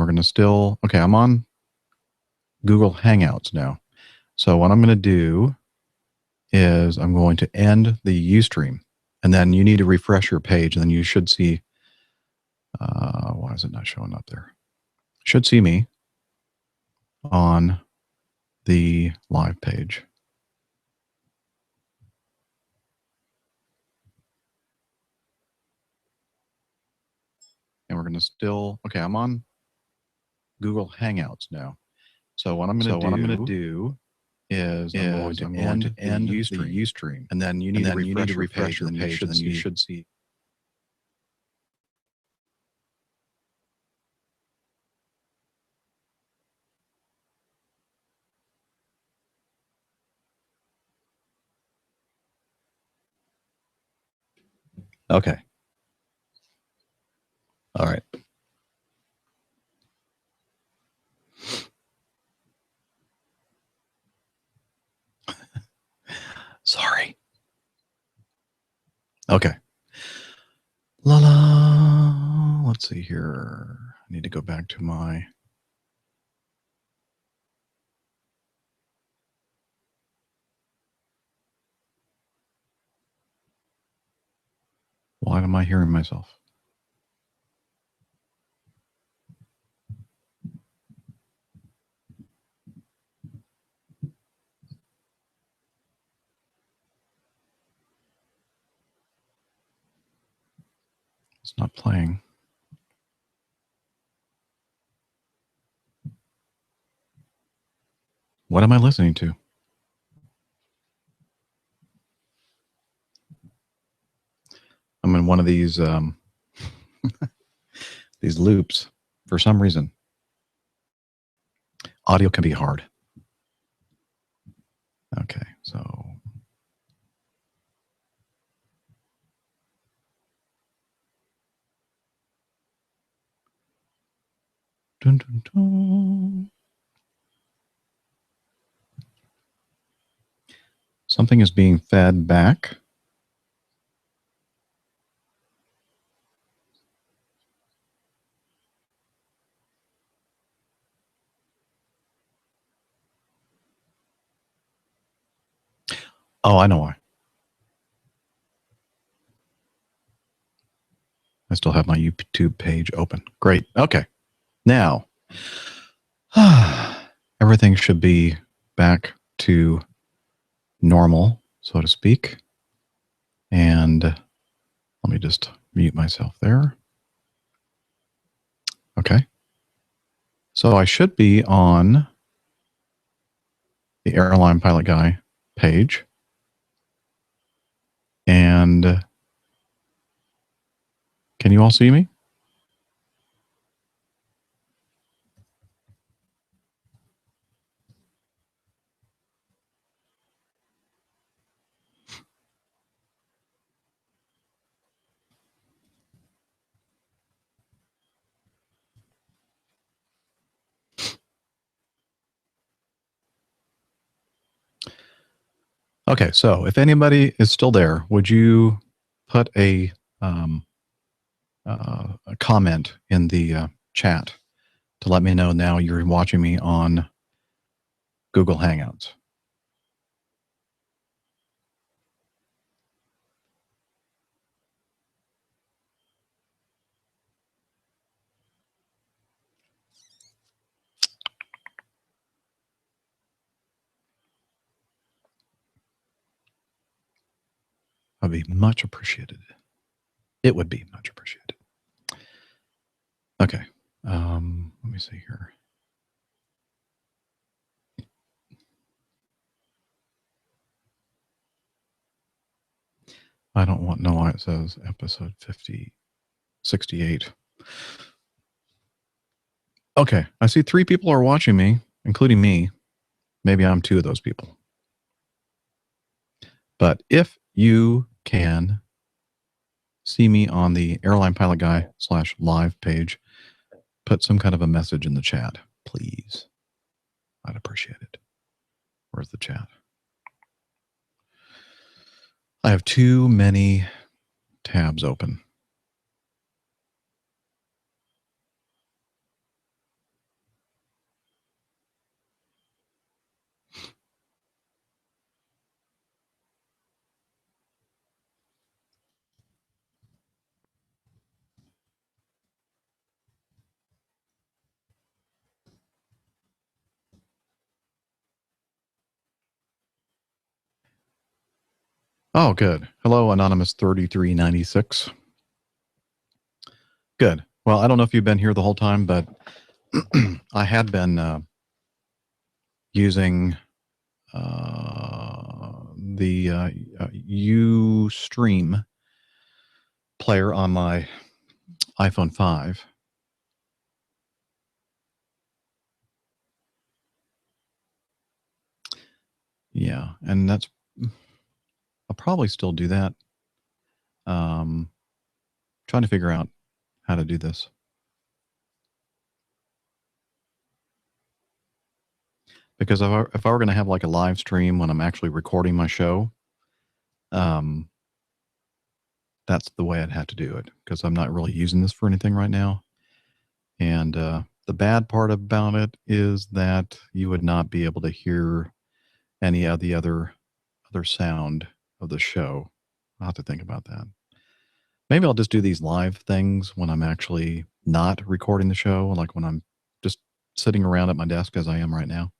we're going to still, okay, I'm on Google Hangouts now. So what I'm going to do is I'm going to end the Ustream, and then you need to refresh your page, and then you should see, why is it not showing up there? Should see me on the live page. And we're going to still, okay, I'm on Google Hangouts now. So what I'm going to do is I'm going to end the Ustream, and then you need to refresh your page, and then you should see. Okay. All right. Sorry. Okay. La la. Let's see here. I need to go back to my. Why am I hearing myself? It's not playing. What am I listening to? I'm in one of these these loops for some reason. Audio can be hard. Okay, so dun, dun, dun. Something is being fed back. Oh, I know why. I still have my YouTube page open. Great. Okay. Now, everything should be back to normal, so to speak. And let me just mute myself there. Okay. So I should be on the Airline Pilot Guy page. And can you all see me? Okay, so if anybody is still there, would you put a comment in the chat to let me know now you're watching me on Google Hangouts? That'd be much appreciated. It would be much appreciated. Okay, let me see here. I don't know why it says episode 68. Okay, I see 3 people are watching me, including me. Maybe I'm 2 of those people. But if you can see me on the Airline Pilot Guy /live page, put some kind of a message in the chat, please. I'd appreciate it. Where's the chat? I have too many tabs open. Oh, good. Hello, Anonymous 3396. Good. Well, I don't know if you've been here the whole time, but I had been using the Ustream player on my iPhone 5. Yeah, and that's I'll probably still do that. Trying to figure out how to do this. Because if I were going to have like a live stream when I'm actually recording my show, that's the way I'd have to do it, because I'm not really using this for anything right now. And the bad part about it is that you would not be able to hear any of the other sound of the show. I'll have to think about that. Maybe I'll just do these live things when I'm actually not recording the show, like when I'm just sitting around at my desk as I am right now.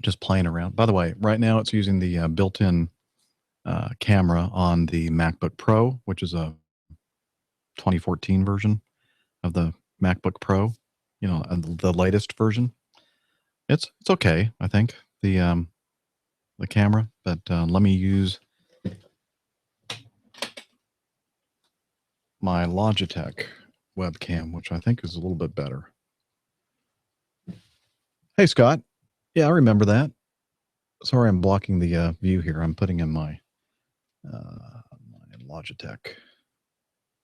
Just playing around. By the way, right now it's using the built-in camera on the MacBook Pro, which is a 2014 version of the MacBook Pro. You know, the latest version. It's okay, I think, the camera, but let me use my Logitech webcam, which I think is a little bit better. Hey, Scott. Yeah, I remember that. Sorry, I'm blocking the view here. I'm putting in my Logitech.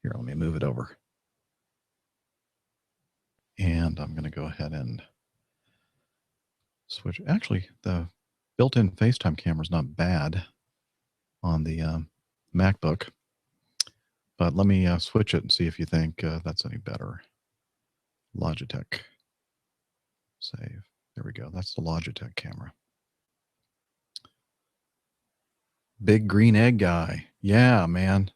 Here, let me move it over. And I'm going to go ahead and switch. Actually, the built-in FaceTime camera is not bad on the MacBook. But let me switch it and see if you think that's any better. Logitech. Save. There we go. That's the Logitech camera. Big green egg guy. Yeah, man.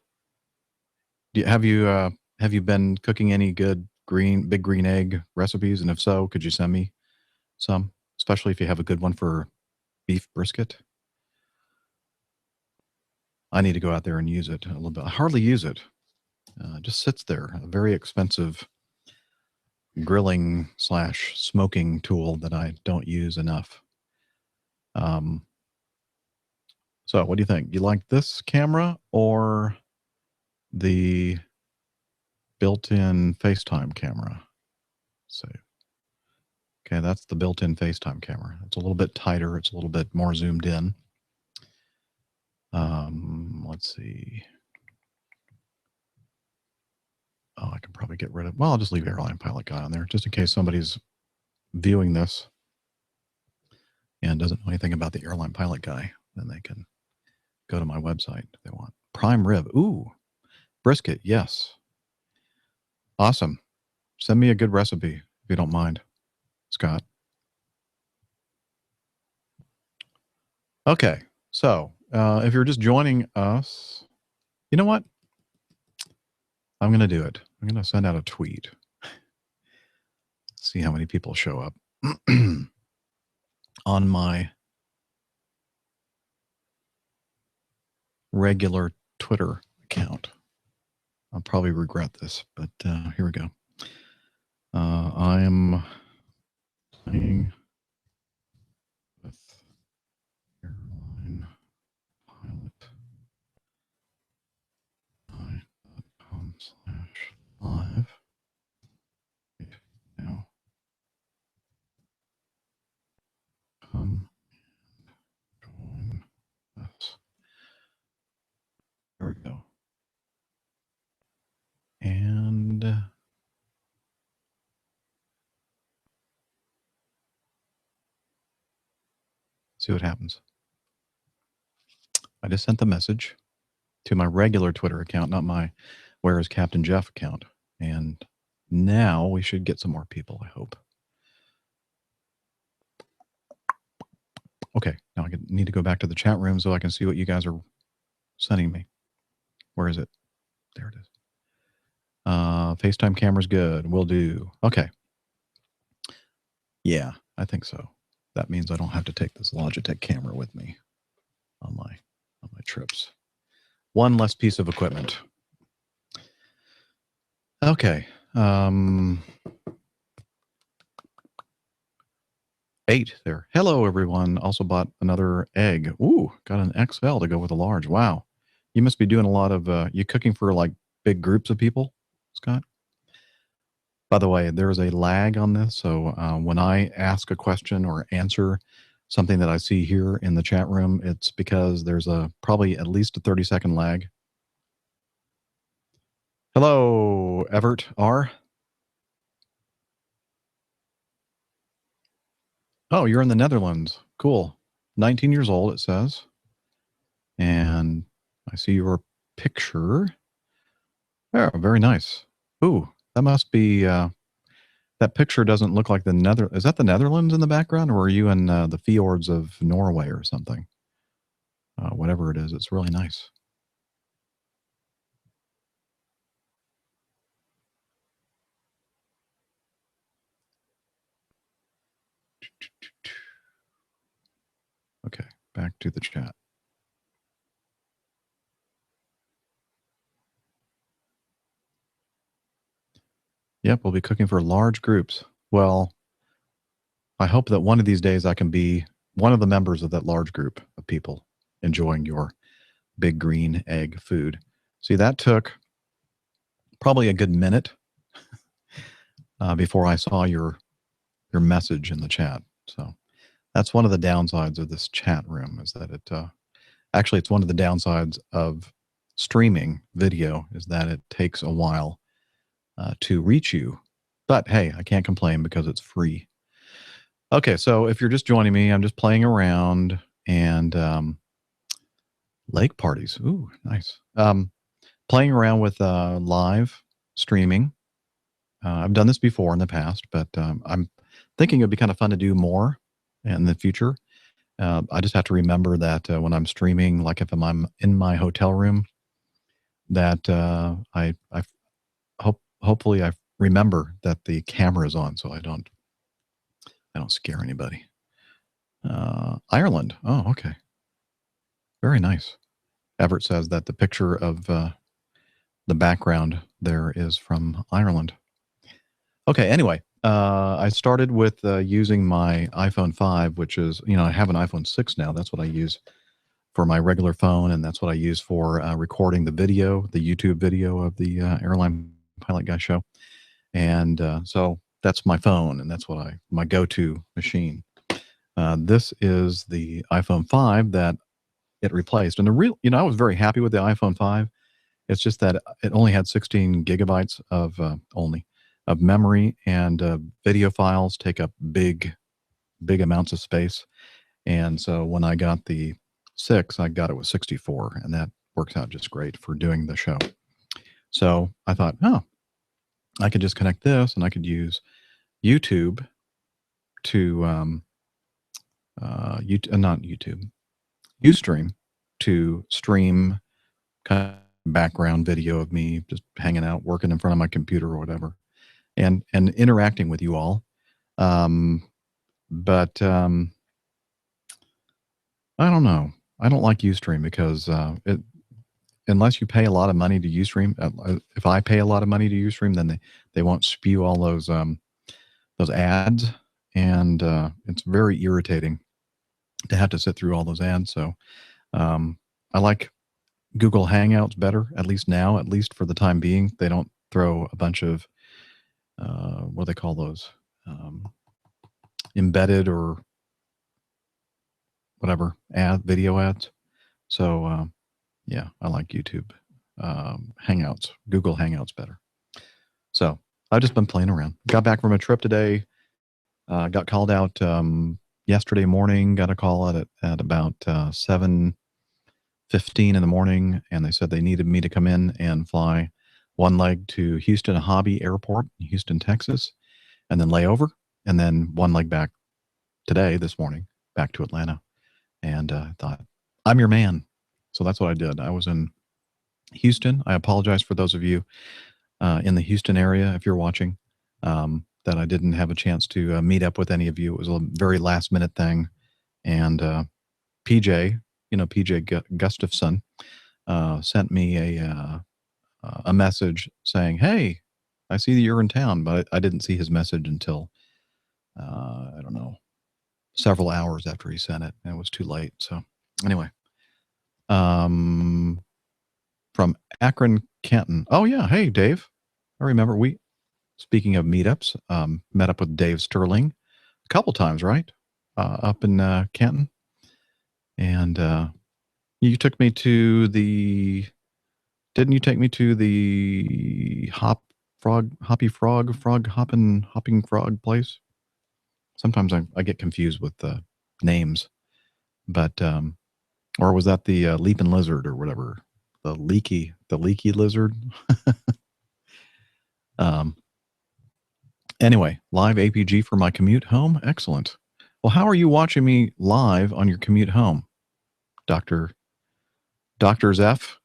Have you been cooking any good big green egg recipes? And if so, could you send me some? Especially if you have a good one for beef brisket. I need to go out there and use it a little bit. I hardly use it. It just sits there. A very expensive grilling / smoking tool that I don't use enough. So what do you think? You like this camera or the built-in FaceTime camera? Save. Okay, that's the built-in FaceTime camera. It's a little bit tighter. It's a little bit more zoomed in. Let's see. Oh, I can probably get rid of, well, I'll just leave Airline Pilot Guy on there just in case somebody's viewing this and doesn't know anything about the Airline Pilot Guy. Then they can go to my website if they want. Prime rib. Ooh, brisket. Yes. Awesome. Send me a good recipe if you don't mind, Scott. Okay. So if you're just joining us, you know what? I'm going to do it. I'm going to send out a tweet. See how many people show up on my regular Twitter account. I'll probably regret this, but here we go. I am playing with Airline Pilot. .com/live. Now, come join us. There we go. And see what happens. I just sent the message to my regular Twitter account, not my Where is Captain Jeff account. And now we should get some more people, I hope. Okay, now I need to go back to the chat room so I can see what you guys are sending me. Where is it? There it is. FaceTime camera's good. Will do. Okay. Yeah, I think so. That means I don't have to take this Logitech camera with me. on my trips. One less piece of equipment. Okay. 8 there. Hello, everyone. Also bought another egg. Ooh, got an XL to go with a large. Wow. You must be doing a lot of, you cooking for like big groups of people, Scott? By the way, there's a lag on this. So when I ask a question or answer something that I see here in the chat room, it's because there's probably at least a 30-second lag. Hello, Everett R. Oh, you're in the Netherlands. Cool. 19 years old, it says. And I see your picture. Oh, very nice. Ooh, that must be, that picture doesn't look like is that the Netherlands in the background, or are you in the fjords of Norway or something? Whatever it is, it's really nice. Okay, back to the chat. Yep, we'll be cooking for large groups. Well, I hope that one of these days I can be one of the members of that large group of people enjoying your big green egg food. See, that took probably a good minute before I saw your message in the chat. So that's one of the downsides of this chat room, is that it actually, it's one of the downsides of streaming video, is that it takes a while to reach you. But hey, I can't complain because it's free. Okay, so if you're just joining me, I'm just playing around, and lake parties. Ooh, nice. Playing around with live streaming. I've done this before in the past, but I'm thinking it'd be kind of fun to do more in the future. I just have to remember that when I'm streaming, like if I'm in my hotel room, that I hopefully I remember that the camera is on, so I don't scare anybody. Ireland. Oh, okay. Very nice. Everett says that the picture of the background there is from Ireland. Okay, anyway, I started with using my iPhone 5, which is, I have an iPhone 6 now. That's what I use for my regular phone, and that's what I use for recording the video, the YouTube video of the Airline Pilot Guy show. And so that's my phone, and that's what my go-to machine. This is the iPhone 5 that it replaced. And I was very happy with the iPhone 5. It's just that it only had 16 gigabytes of memory, and video files take up big amounts of space. And so when I got the 6, I got it with 64, and that works out just great for doing the show. So I thought, I could just connect this, and I could use YouTube to not YouTube, Ustream, to stream kind of background video of me just hanging out, working in front of my computer or whatever, and interacting with you all. But I don't know. I don't like Ustream because unless you pay a lot of money to Ustream, if I pay a lot of money to Ustream, then they won't spew all those ads, and it's very irritating to have to sit through all those ads. So I like Google Hangouts better, at least now, at least for the time being. They don't throw a bunch of what do they call those, embedded or whatever video ads. So yeah, I like YouTube Hangouts, Google Hangouts better. So I've just been playing around. Got back from a trip today. Got called out yesterday morning. Got a call at about 7:15 in the morning, and they said they needed me to come in and fly one leg to Houston Hobby Airport in Houston, Texas, and then lay over, and then one leg back this morning, back to Atlanta. And I thought, I'm your man. So that's what I did. I was in Houston. I apologize for those of you in the Houston area, if you're watching, that I didn't have a chance to meet up with any of you. It was a very last minute thing. And PJ PJ Gustafson, sent me a message saying, "Hey, I see that you're in town," but I didn't see his message until I don't know, several hours after he sent it, and it was too late. So anyway, um, from Akron, Canton. Oh yeah, hey Dave, I remember we. Speaking of meetups, met up with Dave Sterling a couple times, right? Up in Canton, and you took me to the. Didn't you take me to the hopping frog place? Sometimes I get confused with the names, but or was that the leaping lizard or whatever? The leaky lizard. um, anyway, live APG for my commute home. Excellent. Well, how are you watching me live on your commute home, Doctor Zeph?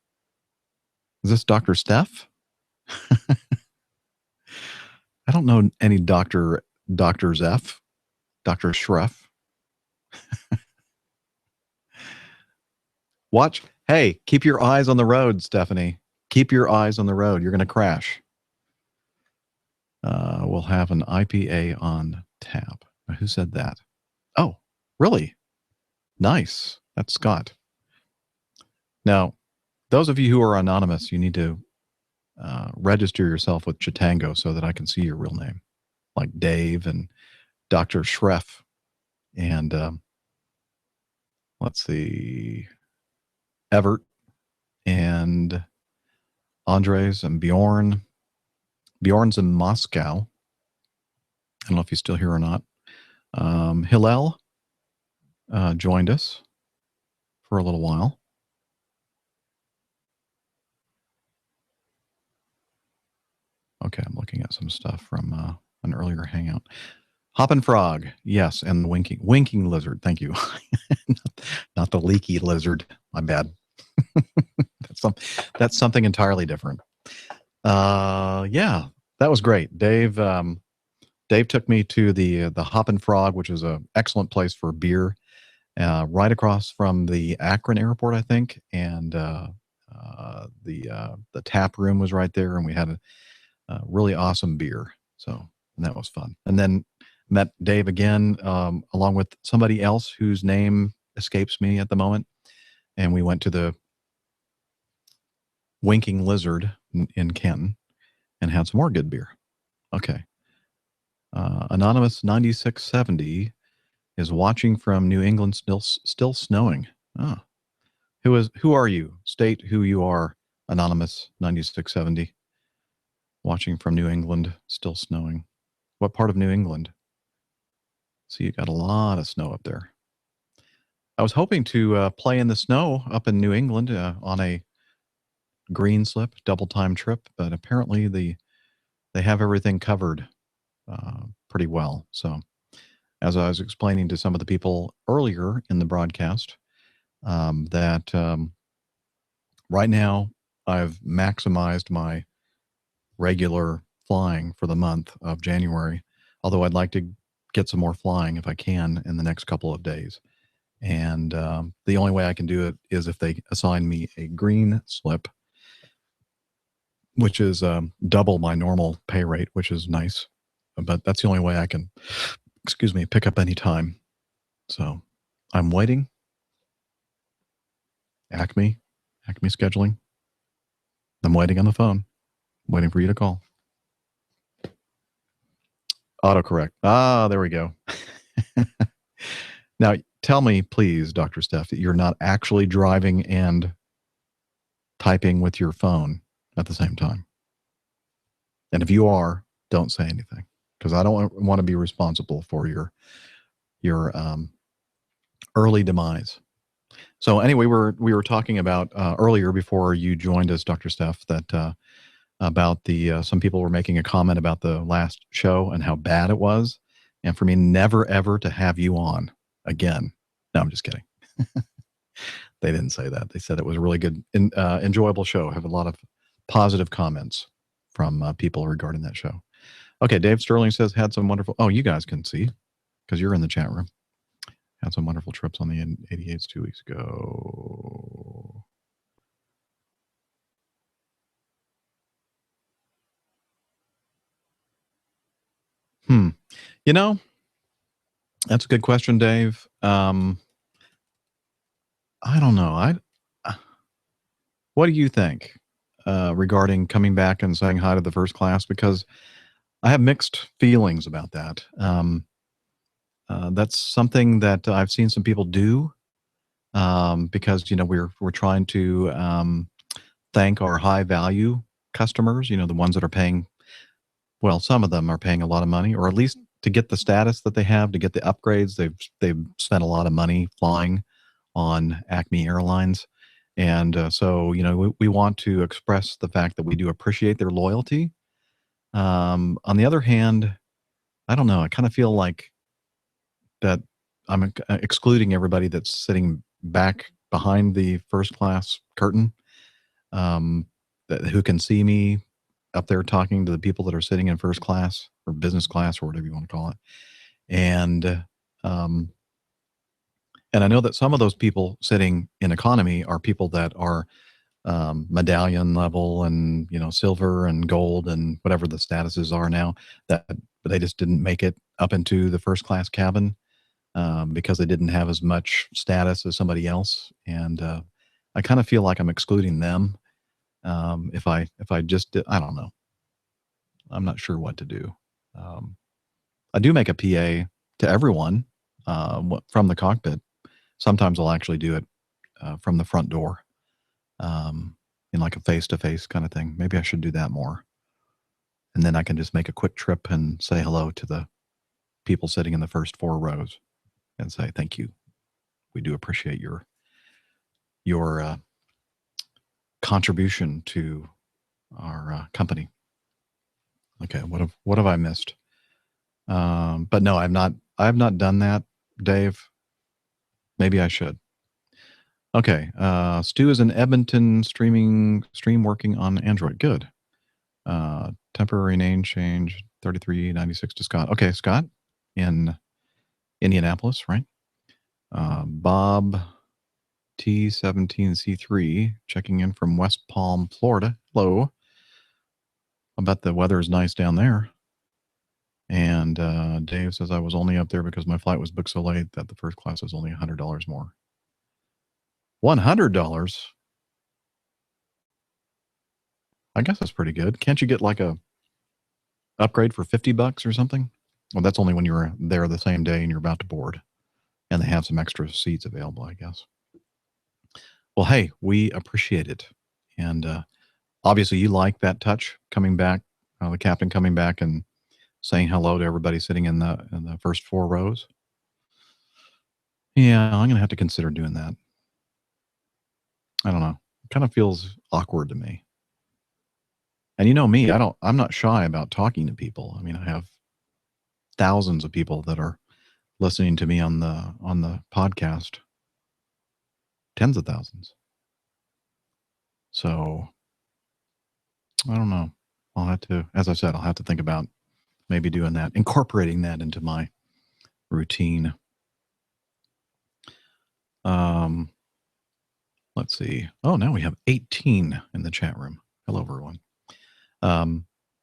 Is this Doctor Steph? I don't know any Doctor Zeph, Doctor Schreff. Watch. Hey, keep your eyes on the road, Stephanie. Keep your eyes on the road. You're going to crash. We'll have an IPA on tap. Who said that? Oh, really? Nice. That's Scott. Now, those of you who are anonymous, you need to register yourself with Chitango so that I can see your real name, like Dave and Dr. Schreff. And let's see, Evert and Andres and Bjorn. Bjorn's in Moscow. I don't know if he's still here or not. Hillel joined us for a little while. Okay, I'm looking at some stuff from an earlier hangout. Hoppin' Frog, yes, and winking lizard. Thank you. Not the leaky lizard. My bad. That's something entirely different. Yeah, that was great. Dave took me to the Hoppin' Frog, which is an excellent place for beer, right across from the Akron airport, I think, and the tap room was right there, and we had a really awesome beer. So and that was fun. And then met Dave again, along with somebody else whose name escapes me at the moment, and we went to the Winking Lizard in Canton and had some more good beer. Okay. Anonymous 9670 is watching from New England, still snowing. Oh. Who are you? State who you are, Anonymous 9670. Watching from New England, still snowing. What part of New England? So you got a lot of snow up there. I was hoping to play in the snow up in New England on a green slip double time trip, but apparently they have everything covered pretty well. So as I was explaining to some of the people earlier in the broadcast, that right now I've maximized my regular flying for the month of January, although I'd like to get some more flying if I can in the next couple of days. And the only way I can do it is if they assign me a green slip, which is double my normal pay rate, which is nice. But that's the only way I can, pick up any time. So I'm waiting. Acme scheduling. I'm waiting on the phone, waiting for you to call. Autocorrect. Ah, there we go. Now, tell me, please, Dr. Steph, that you're not actually driving and typing with your phone at the same time. And if you are, don't say anything, because I don't want to be responsible for your early demise. So anyway, we were talking about earlier before you joined us, Dr. Steph, that about the some people were making a comment about the last show and how bad it was, and for me never ever to have you on again. No, I'm just kidding. They didn't say that. They said it was a really good, enjoyable show. I have a lot of positive comments from people regarding that show. Okay, Dave Sterling says had some wonderful. Oh, you guys can see because you're in the chat room. Had some wonderful trips on the 88s 2 weeks ago. You know, that's a good question, Dave. I don't know. What do you think regarding coming back and saying hi to the first class? Because I have mixed feelings about that. That's something that I've seen some people do because we're trying to thank our high value customers. The ones that are paying. Well, some of them are paying a lot of money, or at least to get the status that they have, to get the upgrades. They've spent a lot of money flying on Acme Airlines, and so we want to express the fact that we do appreciate their loyalty. On the other hand, I don't know. I kind of feel like that I'm excluding everybody that's sitting back behind the first class curtain, who can see me up there talking to the people that are sitting in first class or business class or whatever you want to call it. And and I know that some of those people sitting in economy are people that are medallion level and silver and gold and whatever the statuses are now, that they just didn't make it up into the first class cabin because they didn't have as much status as somebody else. And I kind of feel like I'm excluding them. If I just did, I don't know. I'm not sure what to do. I do make a PA to everyone from the cockpit. Sometimes I'll actually do it from the front door in like a face-to-face kind of thing. Maybe I should do that more. And then I can just make a quick trip and say hello to the people sitting in the first 4 rows and say, thank you. We do appreciate your contribution to our company. Okay, what have I missed? But no, I have not done that, Dave. Maybe I should. Okay, Stu is in Edmonton stream working on Android. Good. Temporary name change 3396 to Scott. Okay, Scott in Indianapolis, right? Bob T17C3 checking in from West Palm, Florida. Hello. I bet the weather is nice down there. And Dave says I was only up there because my flight was booked so late that the first class was only $100 more. $100? I guess that's pretty good. Can't you get like a upgrade for $50 or something? Well, that's only when you were there the same day and you're about to board, and they have some extra seats available, I guess. Well, hey, we appreciate it, and obviously you like that touch coming back, the captain coming back and saying hello to everybody sitting in the first 4 rows. Yeah, I'm gonna have to consider doing that. I don't know. It kind of feels awkward to me. And you know me, I'm not shy about talking to people. I mean, I have thousands of people that are listening to me on the podcast. Tens of thousands. So I don't know. I'll have to, as I said, I'll have to think about maybe doing that, incorporating that into my routine. Let's see. Oh, now we have 18 in the chat room. Hello, everyone.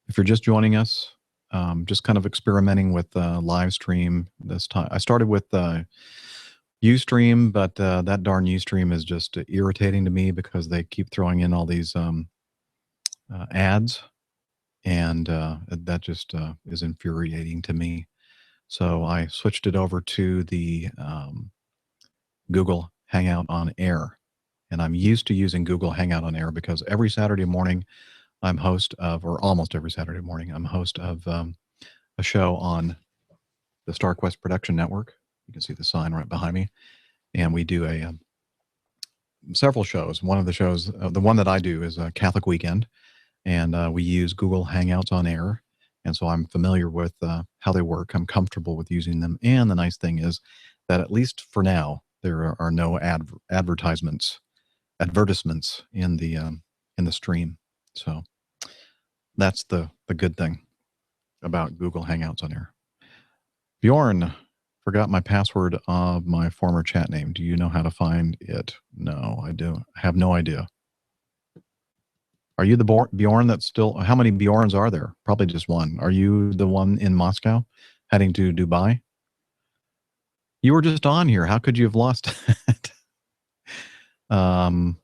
If you're just joining us, just kind of experimenting with live stream this time. I started with Ustream, but that darn Ustream is just irritating to me because they keep throwing in all these ads, and that just is infuriating to me. So I switched it over to the Google Hangout on Air. And I'm used to using Google Hangout on Air because every Saturday morning I'm host of, or almost every Saturday morning, I'm host of a show on the StarQuest Production Network. You can see the sign right behind me. And we do several shows. One of the shows, the one that I do is Catholic Weekend. And we use Google Hangouts on Air. And so I'm familiar with how they work. I'm comfortable with using them. And the nice thing is that at least for now, there are no advertisements in the stream. So that's the good thing about Google Hangouts on Air. Bjorn Forgot my password of my former chat name. Do you know how to find it? No, I do. I have no idea. Are you the Bjorn that's still? How many Bjorns are there? Probably just one. Are you the one in Moscow heading to Dubai? You were just on here. How could you have lost it? No,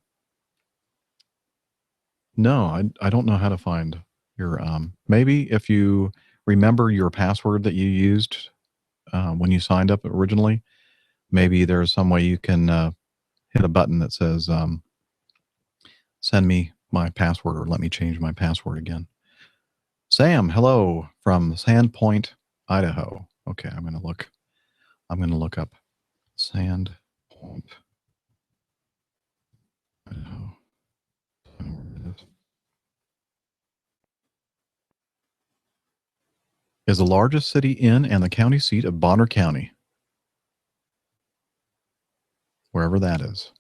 I don't know how to find your. Maybe if you remember your password that you used when you signed up originally, maybe there's some way you can hit a button that says send me my password or let me change my password again. Sam, hello from Sandpoint, Idaho. Okay, I'm going to look up Sandpoint, Idaho. I don't know where it is. Is the largest city in and the county seat of Bonner County, wherever that is.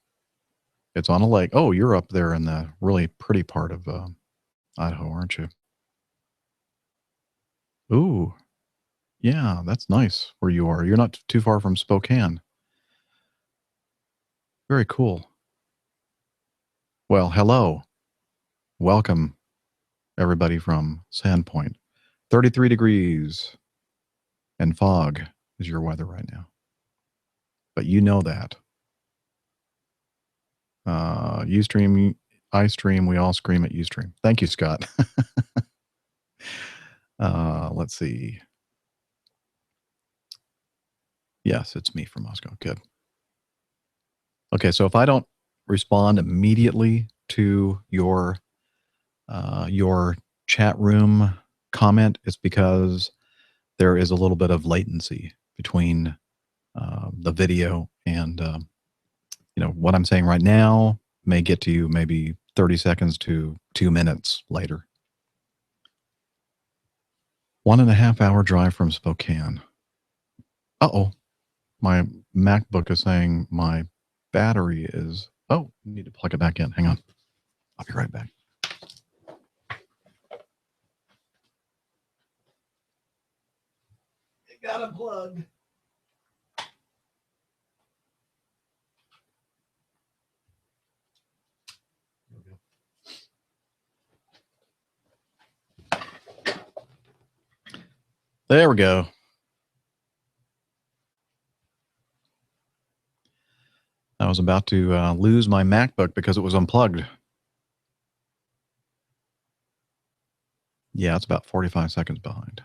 It's on a lake. Oh, you're up there in the really pretty part of Idaho, aren't you? Ooh, yeah, that's nice where you are. You're not too far from Spokane. Very cool. Well, hello. Welcome, everybody from Sandpoint. 33 degrees and fog is your weather right now. But you know that. Ustream, iStream, we all scream at Ustream. Thank you, Scott. Let's see. Yes, it's me from Moscow. Good. Okay, so if I don't respond immediately to your chat room comment, it's because there is a little bit of latency between the video and what I'm saying right now may get to you maybe 30 seconds to 2 minutes later. 1.5 hour drive from Spokane. Uh-oh. My MacBook is saying my battery is... Oh, I need to plug it back in. Hang on. I'll be right back. It got a plug. There we go. I was about to lose my MacBook because it was unplugged. Yeah, it's about 45 seconds behind.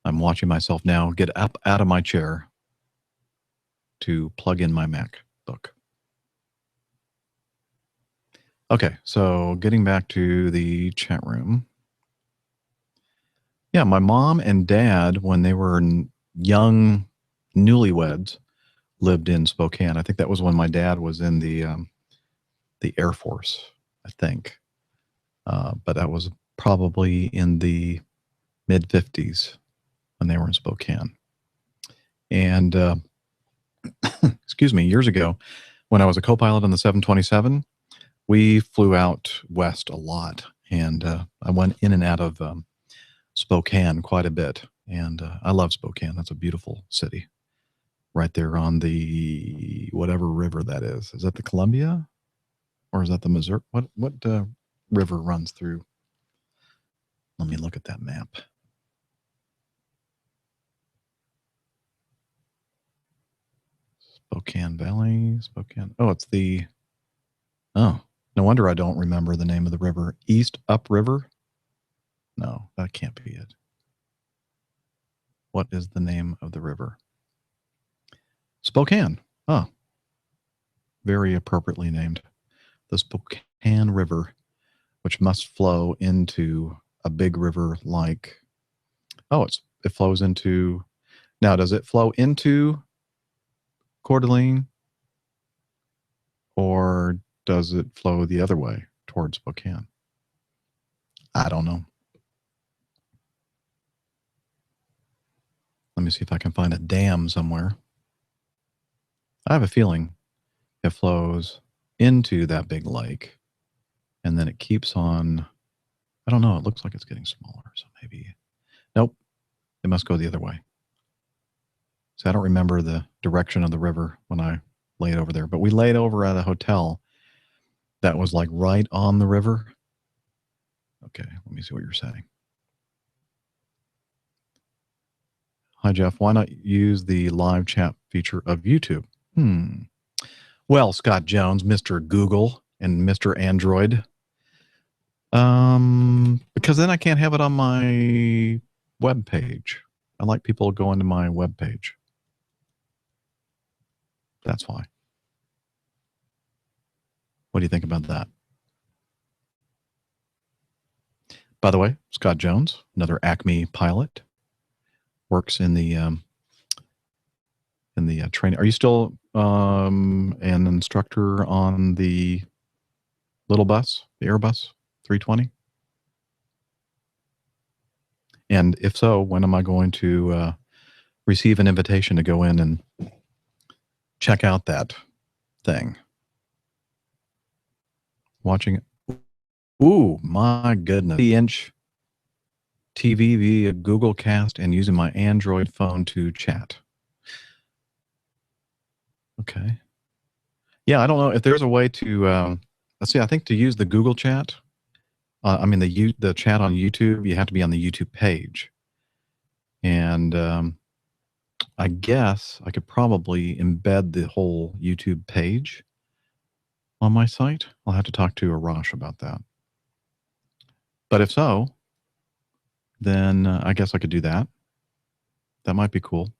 I'm watching myself now get up out of my chair to plug in my MacBook. Okay, so getting back to the chat room. Yeah, my mom and dad, when they were young newlyweds, lived in Spokane. I think that was when my dad was in the Air Force, I think. But that was probably in the mid-50s when they were in Spokane. And excuse me, years ago, when I was a co-pilot on the 727, we flew out west a lot. And I went in and out of Spokane quite a bit. And I love Spokane. That's a beautiful city. Right there on the whatever river that is. Is that the Columbia? Or is that the Missouri? What river runs through? Let me look at that map. Spokane Valley, Spokane. Oh, it's the... Oh, no wonder I don't remember the name of the river. East Up River? No, that can't be it. What is the name of the river? Spokane. Oh, very appropriately named. The Spokane River, which must flow into a big river like... Oh, it flows into... Now, does it flow into Coeur d'Alene? Or does it flow the other way towards Spokane? I don't know. Let me see if I can find a dam somewhere. I have a feeling it flows into that big lake and then it keeps on... I don't know. It looks like it's getting smaller. So maybe... Nope. It must go the other way. So I don't remember the direction of the river when I laid over there, but we laid over at a hotel that was like right on the river. Okay, let me see what you're saying. Hi, Jeff. Why not use the live chat feature of YouTube? Well, Scott Jones, Mr. Google and Mr. Android. Because then I can't have it on my web page. I like people going to my web page. That's why. What do you think about that? By the way, Scott Jones, another Acme pilot, works in the training. Are you still an instructor on the little bus, the Airbus 320? And if so, when am I going to receive an invitation to go in and check out that thing? Watching. Ooh, my goodness. 3-inch TV via Google Cast and using my Android phone to chat. Okay. Yeah, I don't know if there's a way to, let's see, I think to use the Google chat, I mean, the chat on YouTube, you have to be on the YouTube page. And I guess I could probably embed the whole YouTube page on my site. I'll have to talk to Arash about that. But if so, then I guess I could do that. That might be cool.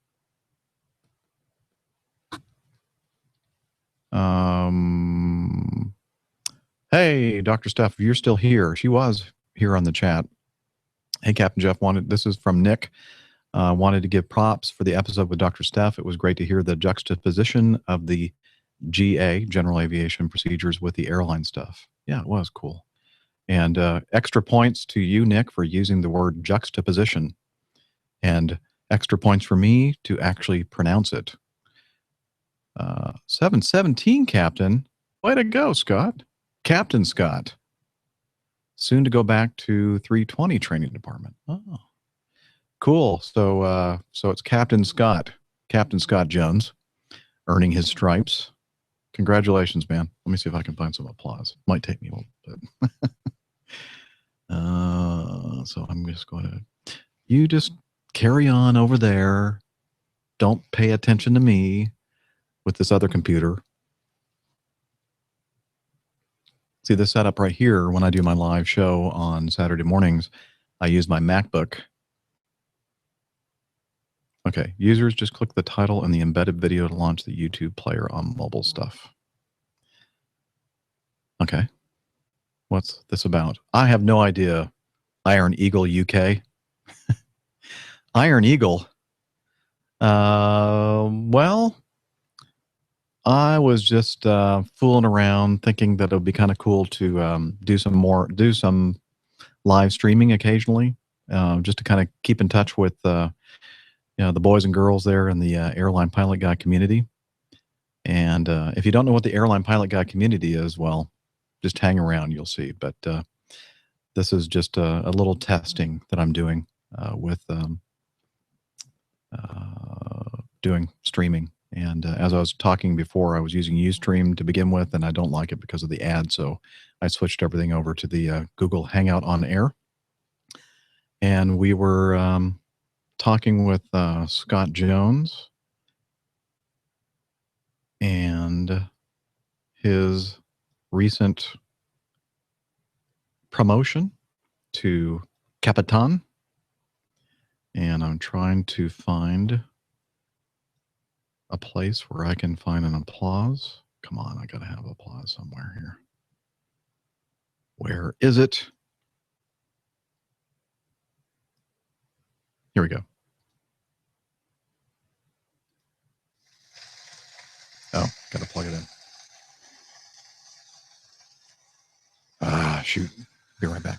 Hey, Dr. Steph, you're still here. She was here on the chat. Hey, Captain Jeff, this is from Nick. Wanted to give props for the episode with Dr. Steph. It was great to hear the juxtaposition of the GA, general aviation procedures, with the airline stuff. Yeah, it was cool. And extra points to you, Nick, for using the word juxtaposition. And extra points for me to actually pronounce it. 717, Captain. Way to go, Scott. Captain Scott. Soon to go back to 320 training department. Oh, cool. So it's Captain Scott Jones, earning his stripes. Congratulations, man. Let me see if I can find some applause. Might take me a little bit. So I'm just going to, you just carry on over there. Don't pay attention to me with this other computer. See this setup right here. When I do my live show on Saturday mornings, I use my MacBook. Okay, users just click the title and the embedded video to launch the YouTube player on mobile stuff. Okay, what's this about? I have no idea. Iron Eagle UK. Iron Eagle. Well, I was just fooling around, thinking that it would be kind of cool to do some live streaming occasionally, just to kind of keep in touch with the boys and girls there in the Airline Pilot Guy community. And if you don't know what the Airline Pilot Guy community is, well, just hang around, you'll see. But this is just a little testing that I'm doing with doing streaming. And as I was talking before, I was using Ustream to begin with, and I don't like it because of the ad. So I switched everything over to the Google Hangout on Air. And we were talking with Scott Jones and his recent promotion to Capitan. And I'm trying to find a place where I can find an applause. Come on, I gotta have applause somewhere here. Where is it? Here we go. Oh, gotta plug it in. Ah, shoot. Be right back.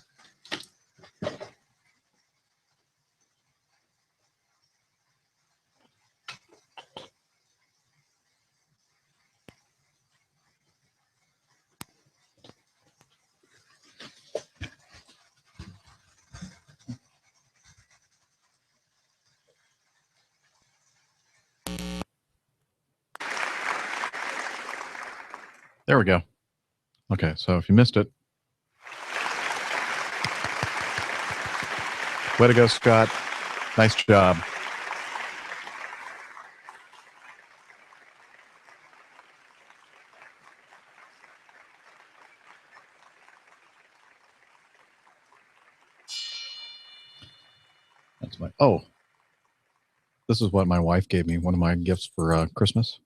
There we go. Okay, so if you missed it, way to go, Scott. Nice job. That's my, oh, this is what my wife gave me, one of my gifts for Christmas.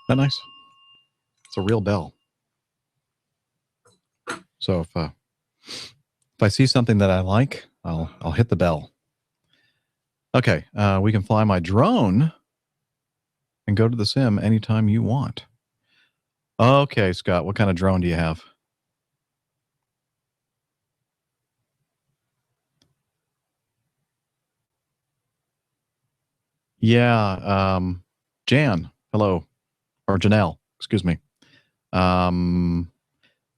Isn't that nice? It's a real bell. So if I see something that I like, I'll hit the bell. Okay, we can fly my drone and go to the sim anytime you want. Okay, Scott, what kind of drone do you have? Yeah, Jan, hello, or Janelle, excuse me.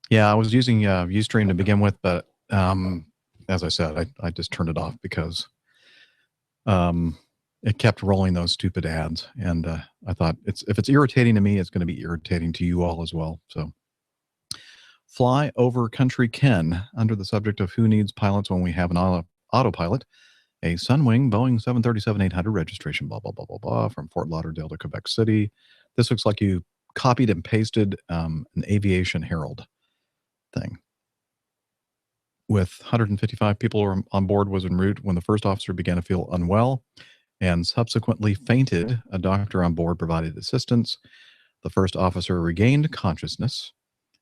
Yeah, I was using Ustream to begin with, but as I said, I just turned it off because it kept rolling those stupid ads, and I thought if it's irritating to me, it's going to be irritating to you all as well. So, fly over country Ken under the subject of who needs pilots when we have an autopilot. A Sunwing Boeing 737-800 registration, blah, blah, blah, blah, blah, from Fort Lauderdale to Quebec City. This looks like you copied and pasted an Aviation Herald thing. With 155 people on board was en route when the first officer began to feel unwell and subsequently fainted. A doctor on board provided assistance. The first officer regained consciousness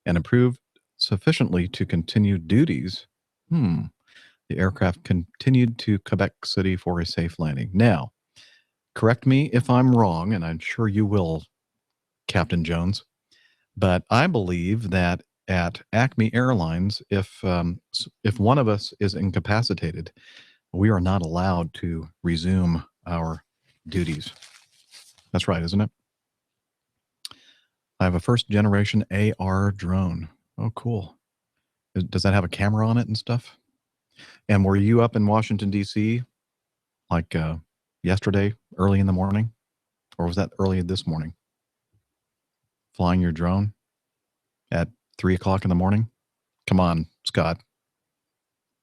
and improved sufficiently to continue duties. The aircraft continued to Quebec City for a safe landing. Now, correct me if I'm wrong, and I'm sure you will, Captain Jones, but I believe that at Acme Airlines, if one of us is incapacitated, we are not allowed to resume our duties. That's right, isn't it? I have a first generation AR drone. Oh, cool. Does that have a camera on it and stuff? And were you up in Washington, D.C. like yesterday, early in the morning? Or was that early this morning? Flying your drone at 3 o'clock in the morning? Come on, Scott.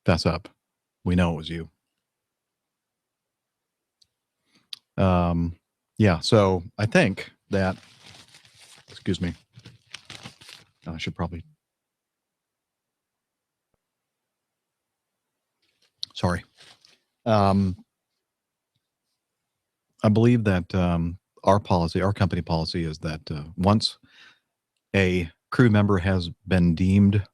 Fess up. We know it was you. Yeah, so I think that, excuse me, I should probably, sorry. I believe that our company policy is that once a crew member has been deemed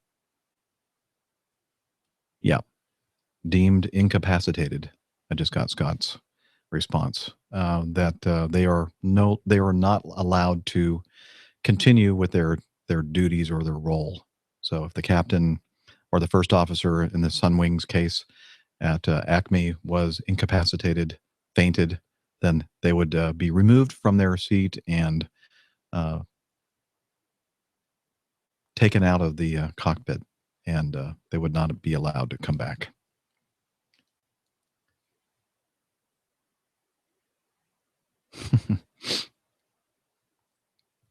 incapacitated, I just got Scott's response, that they are not allowed to continue with their duties or their role. So if the captain or the first officer in the Sunwings case at Acme was incapacitated, fainted, then they would be removed from their seat and taken out of the cockpit, and they would not be allowed to come back.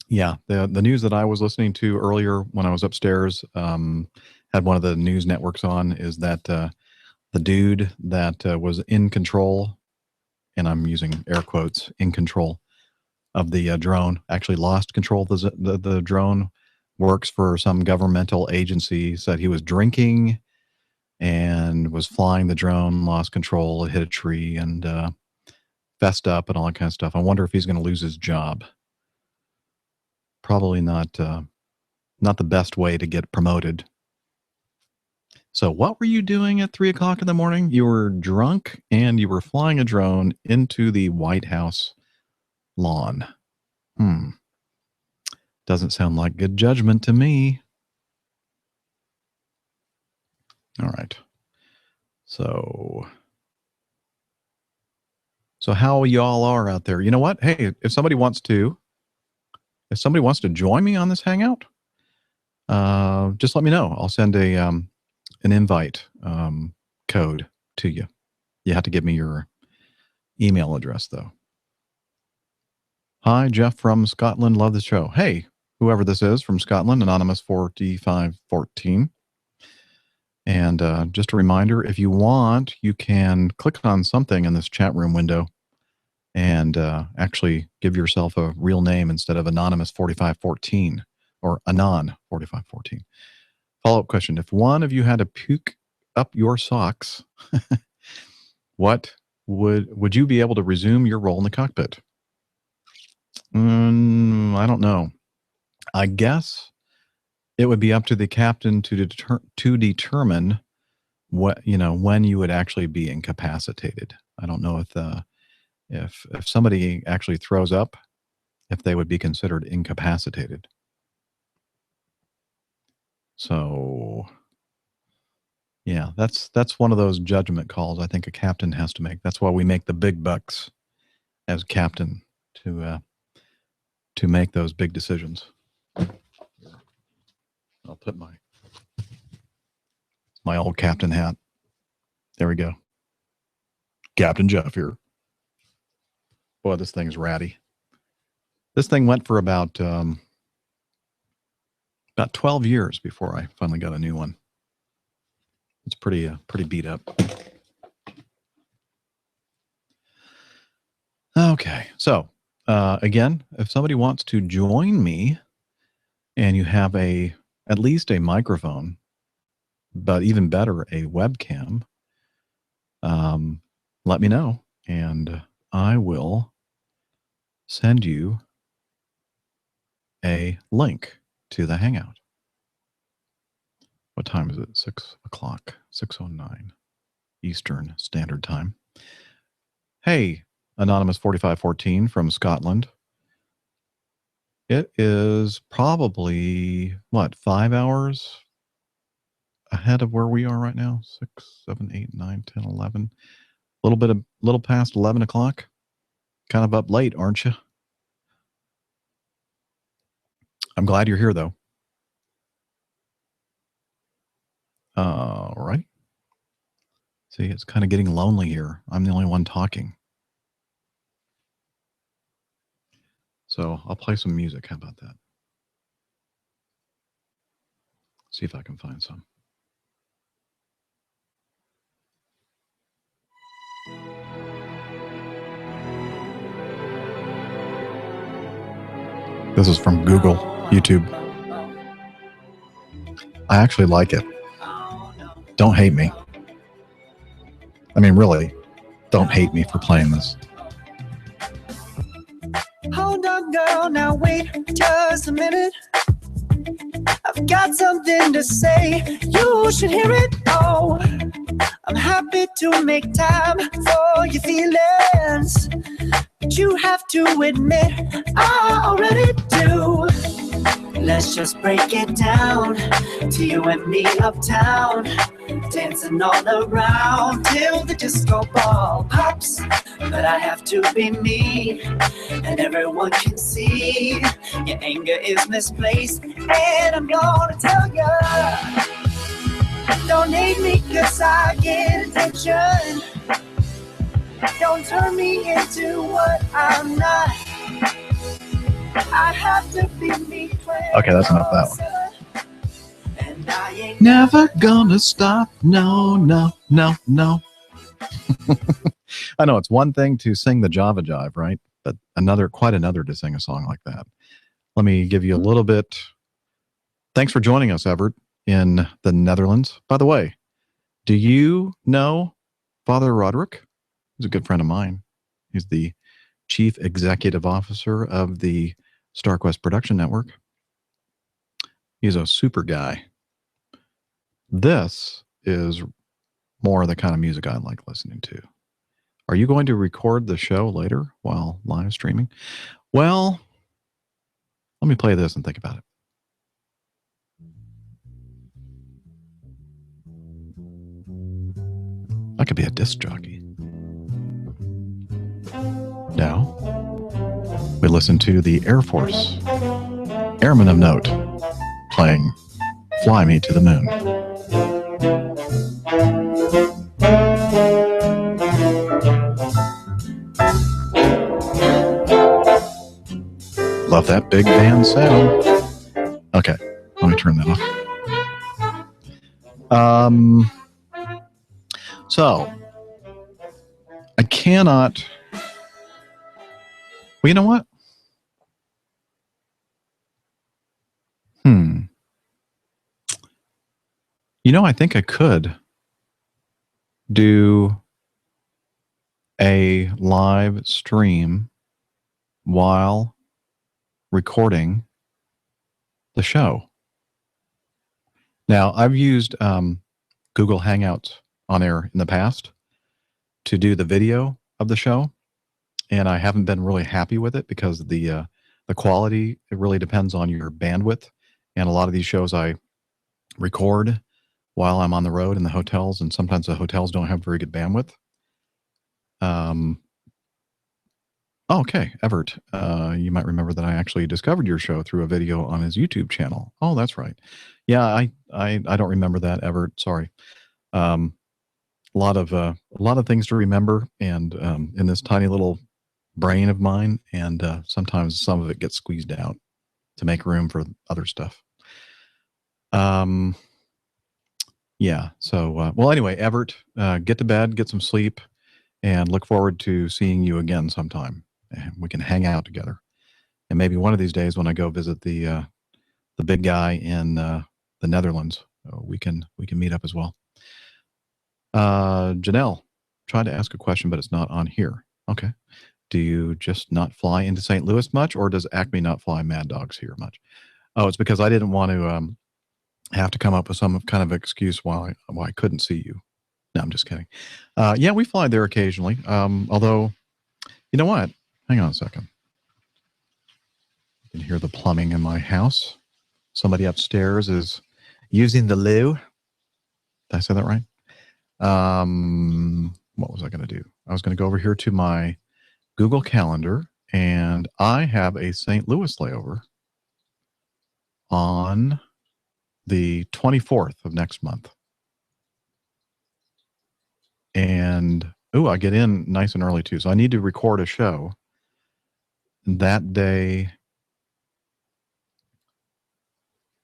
Yeah, the news that I was listening to earlier when I was upstairs had one of the news networks on, is that the dude that was in control, and I'm using air quotes, in control of the drone, actually lost control of the drone, works for some governmental agency, said he was drinking and was flying the drone, lost control, hit a tree, and fessed up and all that kind of stuff. I wonder if he's going to lose his job. Probably not the best way to get promoted. So what were you doing at 3 o'clock in the morning? You were drunk and you were flying a drone into the White House lawn. Doesn't sound like good judgment to me. All right. So how y'all are out there? You know what? Hey, if somebody wants to join me on this hangout, just let me know. I'll send an invite code to you. You have to give me your email address, though. Hi, Jeff from Scotland. Love the show. Hey, whoever this is from Scotland, Anonymous 4514. And just a reminder, if you want, you can click on something in this chat room window and actually give yourself a real name instead of Anonymous 4514 or Anon 4514. Follow-up question. If one of you had to puke up your socks, what would you be able to resume your role in the cockpit? I don't know. I guess it would be up to the captain to determine what, when you would actually be incapacitated. I don't know if somebody actually throws up, if they would be considered incapacitated. So yeah, that's one of those judgment calls I think a captain has to make. That's why we make the big bucks as captain, to make those big decisions. I'll put my old captain hat. There we go. Captain Jeff here. Boy, this thing's ratty. This thing went for about 12 years before I finally got a new one. It's pretty beat up. Okay, so again, if somebody wants to join me and you have at least a microphone, but even better, a webcam, let me know, and I will send you a link to the Hangout. What time is it? 6 o'clock, 6:09 Eastern Standard Time. Hey, Anonymous 4514 from Scotland. It is probably, 5 hours ahead of where we are right now? 6, 7, 8, 9, 10, 11. A little past 11 o'clock. Kind of up late, aren't you? I'm glad you're here, though. All right. See, it's kind of getting lonely here. I'm the only one talking. So I'll play some music. How about that? See if I can find some. This is from Google, YouTube. I actually like it. Don't hate me. I mean, really, don't hate me for playing this. Hold on, girl, now wait just a minute. I've got something to say. You should hear it. Oh, I'm happy to make time for your feelings, but you have to admit I already do. Let's just break it down to you and me uptown, dancing all around till the disco ball pops. But I have to be me, and everyone can see your anger is misplaced. And I'm gonna tell ya, don't hate me 'cause I get attention. Don't turn me into what I'm not. I have to be me. Okay, that's enough of that one. Never gonna stop. No, no, no, no. I know it's one thing to sing the Java Jive, right? But quite another to sing a song like that. Let me give you a little bit. Thanks for joining us, Everett, in the Netherlands. By the way, do you know Father Roderick? He's a good friend of mine. He's the Chief Executive Officer of the StarQuest Production Network. He's a super guy. This is more the kind of music I like listening to. Are you going to record the show later while live streaming? Well, let me play this and think about it. I could be a disc jockey. Now, we listen to the Air Force, Airman of Note, playing Fly Me to the Moon. Love that big band sound. Okay, let me turn that off. So I cannot. Well, you know what? I think I could do a live stream while recording the show. Now, I've used Google Hangouts on air in the past to do the video of the show, and I haven't been really happy with it because the quality, it really depends on your bandwidth. And a lot of these shows I record while I'm on the road in the hotels, and sometimes the hotels don't have very good bandwidth. Okay, Everett, you might remember that I actually discovered your show through a video on his YouTube channel. Oh, that's right. Yeah, I don't remember that, Everett. Sorry. A lot of things to remember, and in this tiny little brain of mine, and sometimes some of it gets squeezed out to make room for other stuff. Yeah. So, well, anyway, Everett, get to bed, get some sleep, and look forward to seeing you again sometime. And we can hang out together. And maybe one of these days when I go visit the big guy in the Netherlands, we can meet up as well. Janelle tried to ask a question, but it's not on here. Okay. Do you just not fly into St. Louis much, or does Acme not fly Mad Dogs here much? Oh, it's because I didn't want to have to come up with some kind of excuse why I couldn't see you. No, I'm just kidding. Yeah, we fly there occasionally. Although, you know what? Hang on a second. You can hear the plumbing in my house. Somebody upstairs is using the loo. Did I say that right? What was I going to do? I was going to go over here to my Google Calendar, and I have a St. Louis layover on the 24th of next month. And, I get in nice and early too. So I need to record a show that day.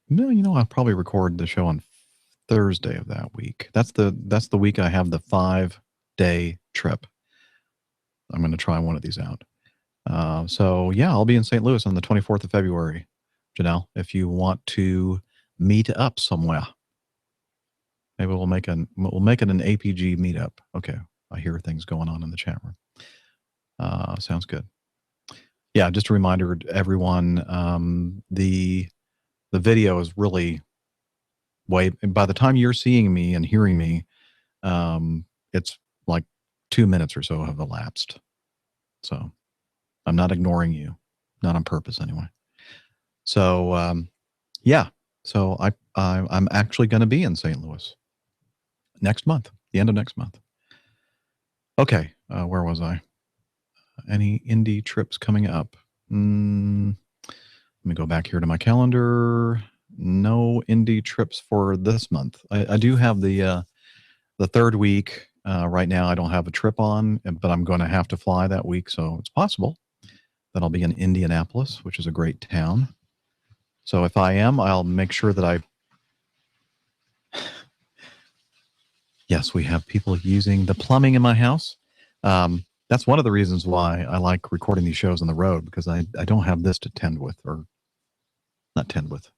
No, I'll probably record the show on Thursday of that week. That's the week I have the 5-day trip. I'm going to try one of these out. So yeah, I'll be in St. Louis on the 24th of February, Janelle, if you want to meet up somewhere. Maybe we'll make it an APG meetup. Okay, I hear things going on in the chat room. Sounds good. Yeah, just a reminder to everyone, the video is really by the time you're seeing me and hearing me, it's like 2 minutes or so have elapsed. So I'm not ignoring you, not on purpose anyway. So yeah, so I'm actually going to be in St. Louis next month, the end of next month. Okay, where was I? Any indie trips coming up? Let me go back here to my calendar. No indie trips for this month. I do have the third week. Right now, I don't have a trip on, but I'm going to have to fly that week, so it's possible that I'll be in Indianapolis, which is a great town. So if I am, I'll make sure that I... Yes, we have people using the plumbing in my house. That's one of the reasons why I like recording these shows on the road, because I don't have this to tend with, or not tend with,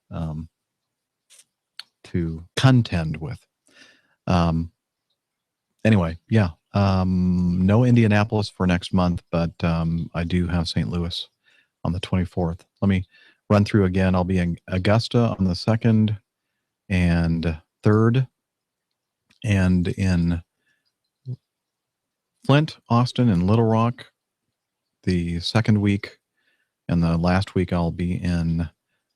to contend with. Anyway, yeah, no Indianapolis for next month, but I do have St. Louis on the 24th. Let me run through again. I'll be in Augusta on the 2nd and 3rd, and in Flint, Austin, and Little Rock the second week, and the last week I'll be in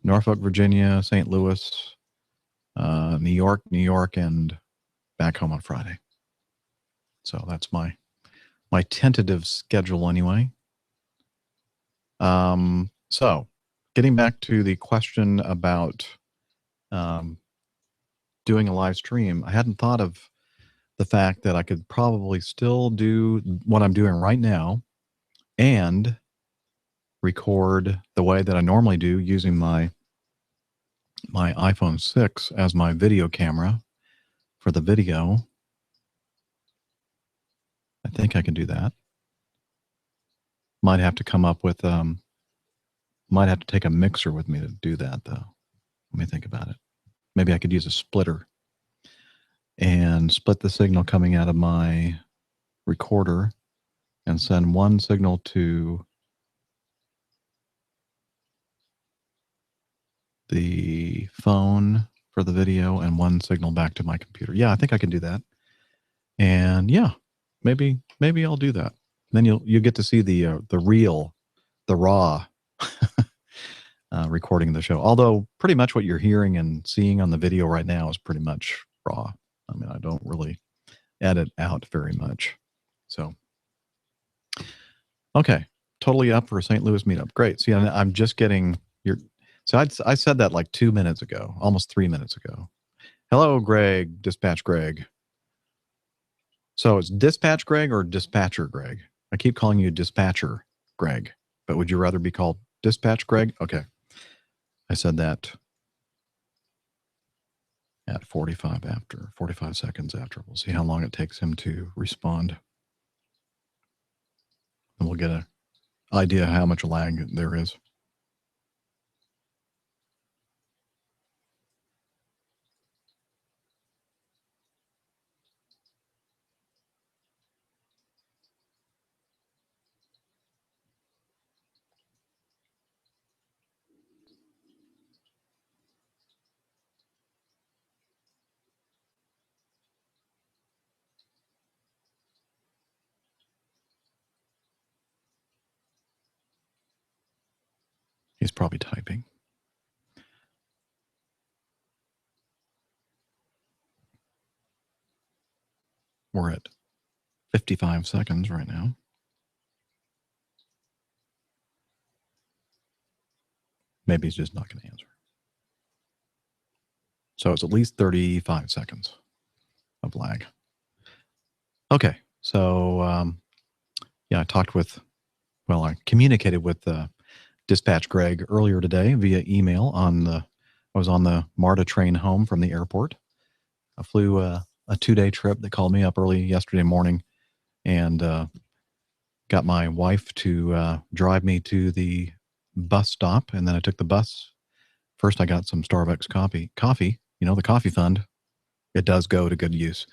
Norfolk, Virginia, St. Louis, New York, and back home on Friday. So that's my tentative schedule anyway. So getting back to the question about doing a live stream, I hadn't thought of the fact that I could probably still do what I'm doing right now and record the way that I normally do using my my iPhone 6 as my video camera for the video. I think I can do that. Might have to come up with, might have to take a mixer with me to do that, though. Let me think about it. Maybe I could use a splitter and split the signal coming out of my recorder and send one signal to the phone for the video and one signal back to my computer. Yeah, I think I can do that. And yeah, maybe I'll do that. Then you'll get to see the raw recording of the show. Although pretty much what you're hearing and seeing on the video right now is pretty much raw. I mean, I don't really edit out very much. So, okay, totally up for a St. Louis meetup. Great. See, I'm just getting your. So I said that like 2 minutes ago, almost 3 minutes ago. Hello, Greg, Dispatch Greg. So it's Dispatch Greg or Dispatcher Greg? I keep calling you Dispatcher Greg, but would you rather be called Dispatch Greg? Okay. I said that at 45 seconds after. We'll see how long it takes him to respond. And we'll get an idea how much lag there is. He's probably typing. We're at 55 seconds right now. Maybe he's just not going to answer. So it's at least 35 seconds of lag. Okay. So, yeah, I communicated with Dispatch Greg earlier today via email I was on the MARTA train home from the airport. I flew a 2-day trip. They called me up early yesterday morning and got my wife to drive me to the bus stop. And then I took the bus. First, I got some Starbucks coffee, the coffee fund. It does go to good use.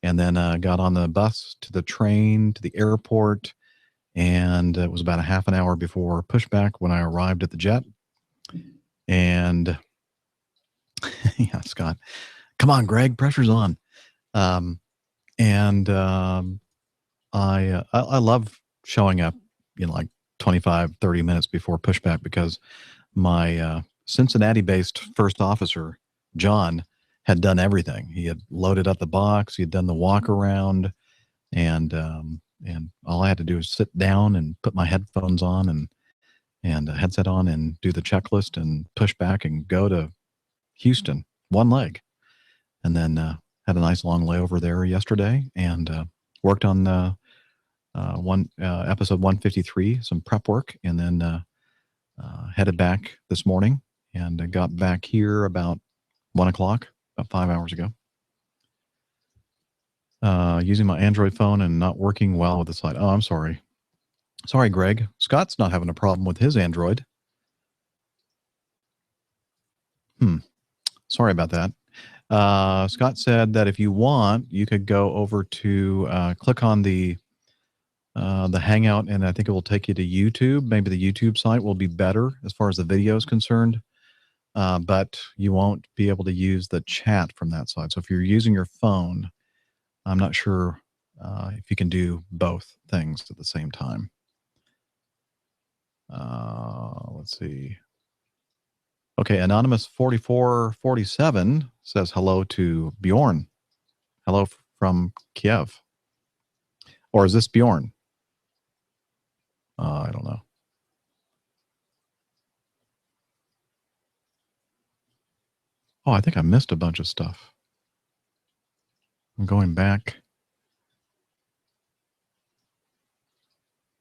And then got on the bus to the train, to the airport. And it was about a half an hour before pushback when I arrived at the jet. And yeah, Scott, come on, Greg, pressure's on. I love showing up, like 25, 30 minutes before pushback because my Cincinnati-based first officer, John, had done everything. He had loaded up the box. He had done the walk around, and all I had to do was sit down and put my headphones on and a headset on and do the checklist and push back and go to Houston, one leg. And then had a nice long layover there yesterday and worked on episode 153, some prep work, and then headed back this morning and got back here about 1 o'clock, about 5 hours ago. Using my Android phone and not working well with the slide. Oh, I'm sorry. Sorry, Greg. Scott's not having a problem with his Android. Sorry about that. Scott said that if you want, you could go over to click on the Hangout, and I think it will take you to YouTube. Maybe the YouTube site will be better as far as the video is concerned, but you won't be able to use the chat from that side. So if you're using your phone, I'm not sure if you can do both things at the same time. Let's see. Okay, Anonymous 4447 says hello to Bjorn. Hello from Kiev. Or is this Bjorn? I don't know. Oh, I think I missed a bunch of stuff. I'm going back.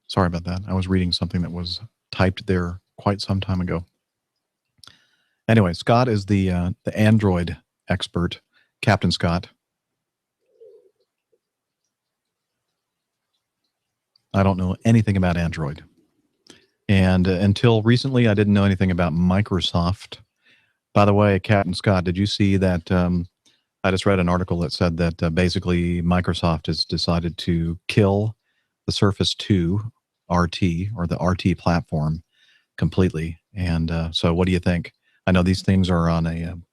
Sorry about that. I was reading something that was typed there quite some time ago. Anyway, Scott is the Android expert, Captain Scott. I don't know anything about Android. And until recently, I didn't know anything about Microsoft. By the way, Captain Scott, did you see that? I just read an article that said that basically Microsoft has decided to kill the Surface 2 RT or the RT platform completely. And so, what do you think? I know these things are on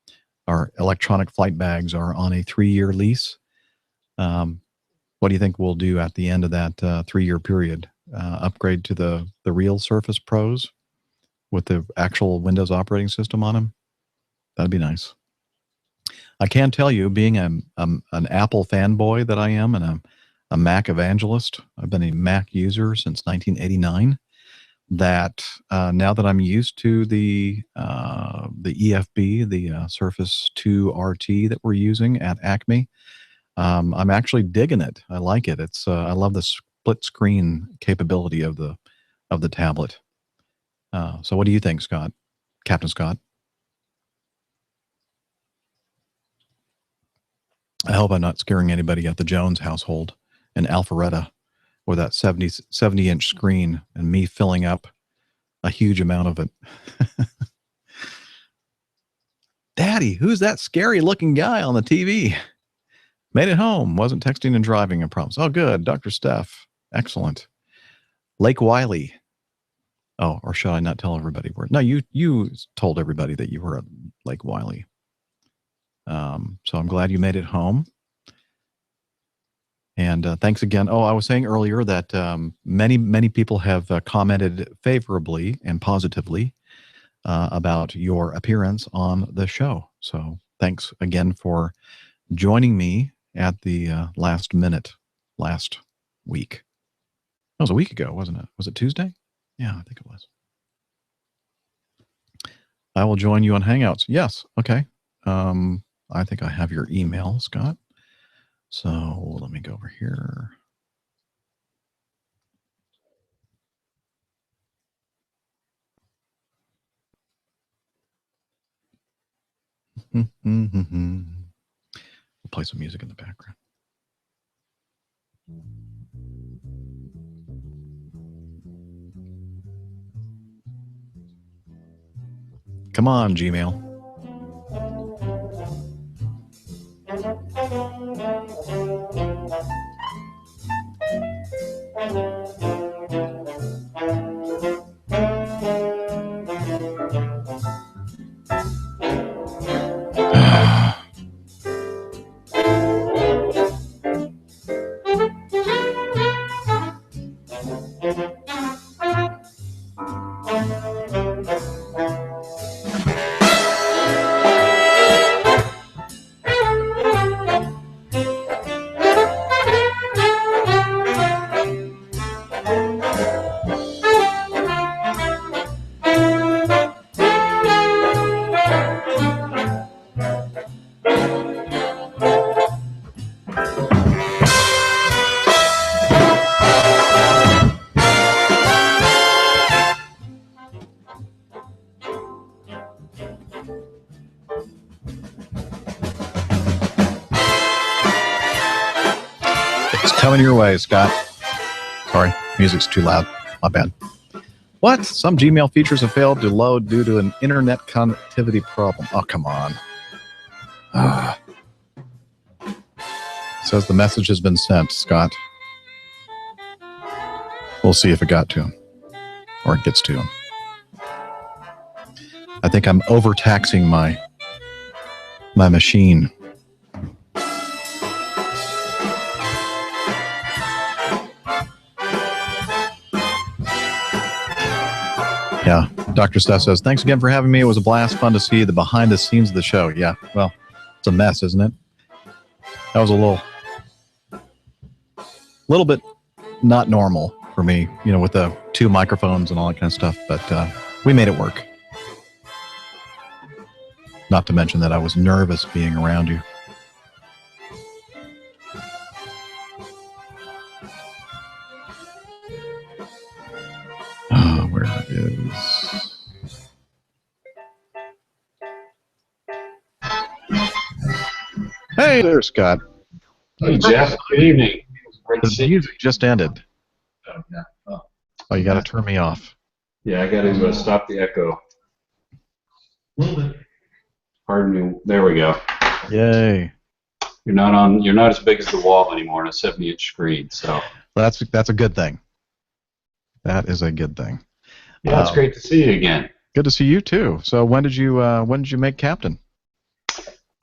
our electronic flight bags are on a 3-year lease. What do you think we'll do at the end of that 3-year period? Upgrade to the real Surface Pros with the actual Windows operating system on them? That'd be nice. I can tell you, being an Apple fanboy that I am and a Mac evangelist, I've been a Mac user since 1989, that now that I'm used to the EFB, the Surface 2 RT that we're using at Acme, I'm actually digging it. I like it. It's I love the split screen capability of the tablet. So what do you think, Scott? Captain Scott? I hope I'm not scaring anybody at the Jones household in Alpharetta with that 70-inch screen and me filling up a huge amount of it. Daddy, who's that scary looking guy on the TV? Made it home. Wasn't texting and driving, I promise. Oh, good. Dr. Steph. Excellent. Lake Wiley. Oh, or should I not tell everybody where? No, you told everybody that you were at Lake Wiley. So I'm glad you made it home. And thanks again. Oh, I was saying earlier that many people have commented favorably and positively about your appearance on the show. So thanks again for joining me at the last minute last week. That was a week ago, wasn't it? Was it Tuesday? Yeah, I think it was. I will join you on Hangouts. Yes. Okay. I think I have your email, Scott. So let me go over here. We'll play some music in the background. Come on, Gmail. Coming your way, Scott. Sorry, music's too loud. My bad. What? Some Gmail features have failed to load due to an internet connectivity problem. Oh, come on. Says the message has been sent, Scott. We'll see if it got to him or it gets to him. I think I'm overtaxing my machine. Yeah, Dr. Steph says, thanks again for having me. It was a blast. Fun to see the behind the scenes of the show. Yeah, well, it's a mess, isn't it? That was a little bit not normal for me, you know, with the 2 microphones and all that kind of stuff, but we made it work. Not to mention that I was nervous being around you. Where is... Hey there, Scott. Hey, Jeff. Good evening. Great to The see you. music just ended. Oh, yeah. Oh, Oh, you got to turn me off. yeah, I got to stop the echo. Pardon me. There we go. Yay. You're not on. You're not as big as the wall anymore on a 70-inch screen. So That's a good thing. That is a good thing. yeah, it's great to see you again. Good to see you too. So when did you make captain?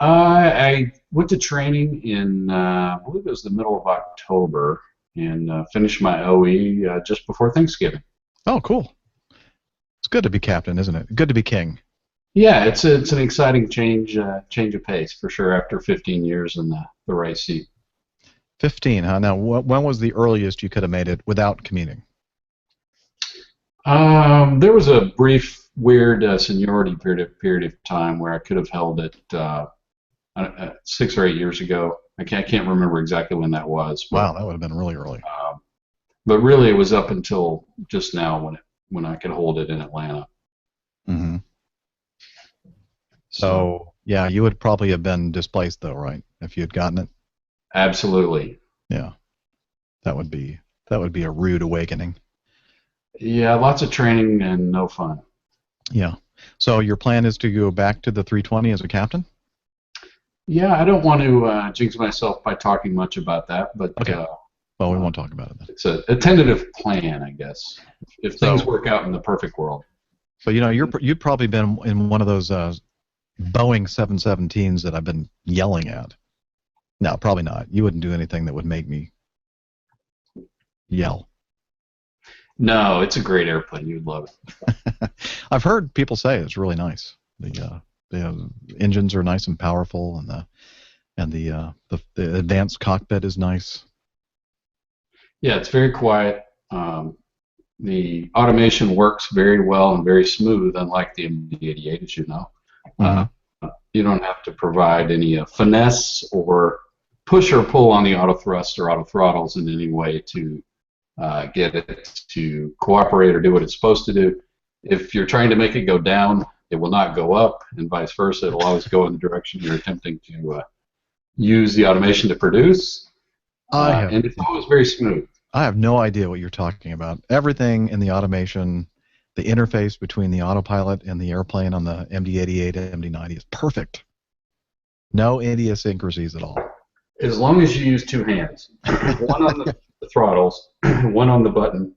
I went to training in I believe it was the middle of October and finished my OE just before Thanksgiving. Oh, cool. It's good to be captain, isn't it? Good to be king. Yeah, it's an exciting change of pace for sure after 15 years in the right seat. 15, huh? Now, when was the earliest you could have made it without commuting? There was a brief, weird seniority period of time where I could have held it 6 or 8 years ago. I can't remember exactly when that was. But, Wow, that would have been really early. but really, it was up until just now when I could hold it in Atlanta. Mm-hmm. So yeah, you would probably have been displaced though, right? If you had gotten it. Absolutely. Yeah, that would be a rude awakening. Yeah, lots of training and no fun. Yeah. So your plan is to go back to the 320 as a captain? Yeah, I don't want to jinx myself by talking much about that, but Okay. Well, we won't talk about it then. it's a tentative plan, I guess. If things work out in the perfect world. So you'd probably been in one of those Boeing 717s that I've been yelling at. No, probably not. You wouldn't do anything that would make me yell. No, it's a great airplane. You'd love it. I've heard people say it's really nice. The engines are nice and powerful, and the advanced cockpit is nice. Yeah, it's very quiet. The automation works very well and very smooth, unlike the MD-88, as you know. You don't have to provide any finesse or push or pull on the auto thrust or auto throttles in any way to get it to cooperate or do what it's supposed to do. If you're trying to make it go down, it will not go up, and vice versa. It'll always go in the direction you're attempting to use the automation to produce. And it's always very smooth. I have no idea what you're talking about. Everything in the automation, the interface between the autopilot and the airplane on the MD-88 and MD-90 is perfect. No idiosyncrasies at all. As long as you use two hands, one on the throttles, one on the button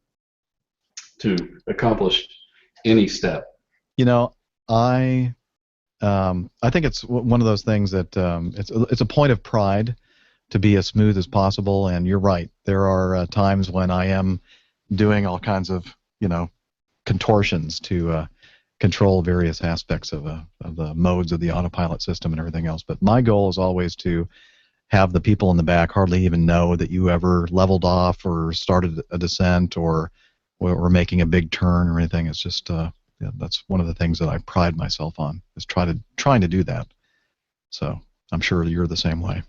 to accomplish any step. You know, I think it's one of those things that it's a point of pride to be as smooth as possible. And you're right. There are times when I am doing all kinds of contortions to control various aspects of the modes of the autopilot system and everything else. But my goal is always to have the people in the back hardly even know that you ever leveled off or started a descent or making a big turn or anything. It's just that's one of the things that I pride myself on, is trying to do that. So I'm sure you're the same way.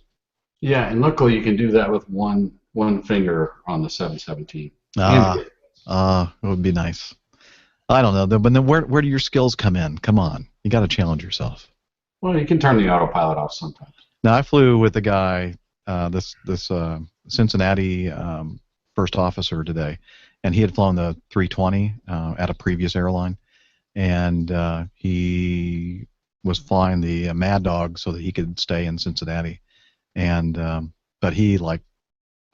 Yeah, and luckily you can do that with one finger on the 717. It would be nice. I don't know, but then where do your skills come in? Come on, you got to challenge yourself. Well, you can turn the autopilot off sometimes. Now I flew with a guy, this Cincinnati first officer today, and he had flown the 320 at a previous airline, and he was flying the Mad Dog so that he could stay in Cincinnati, and but he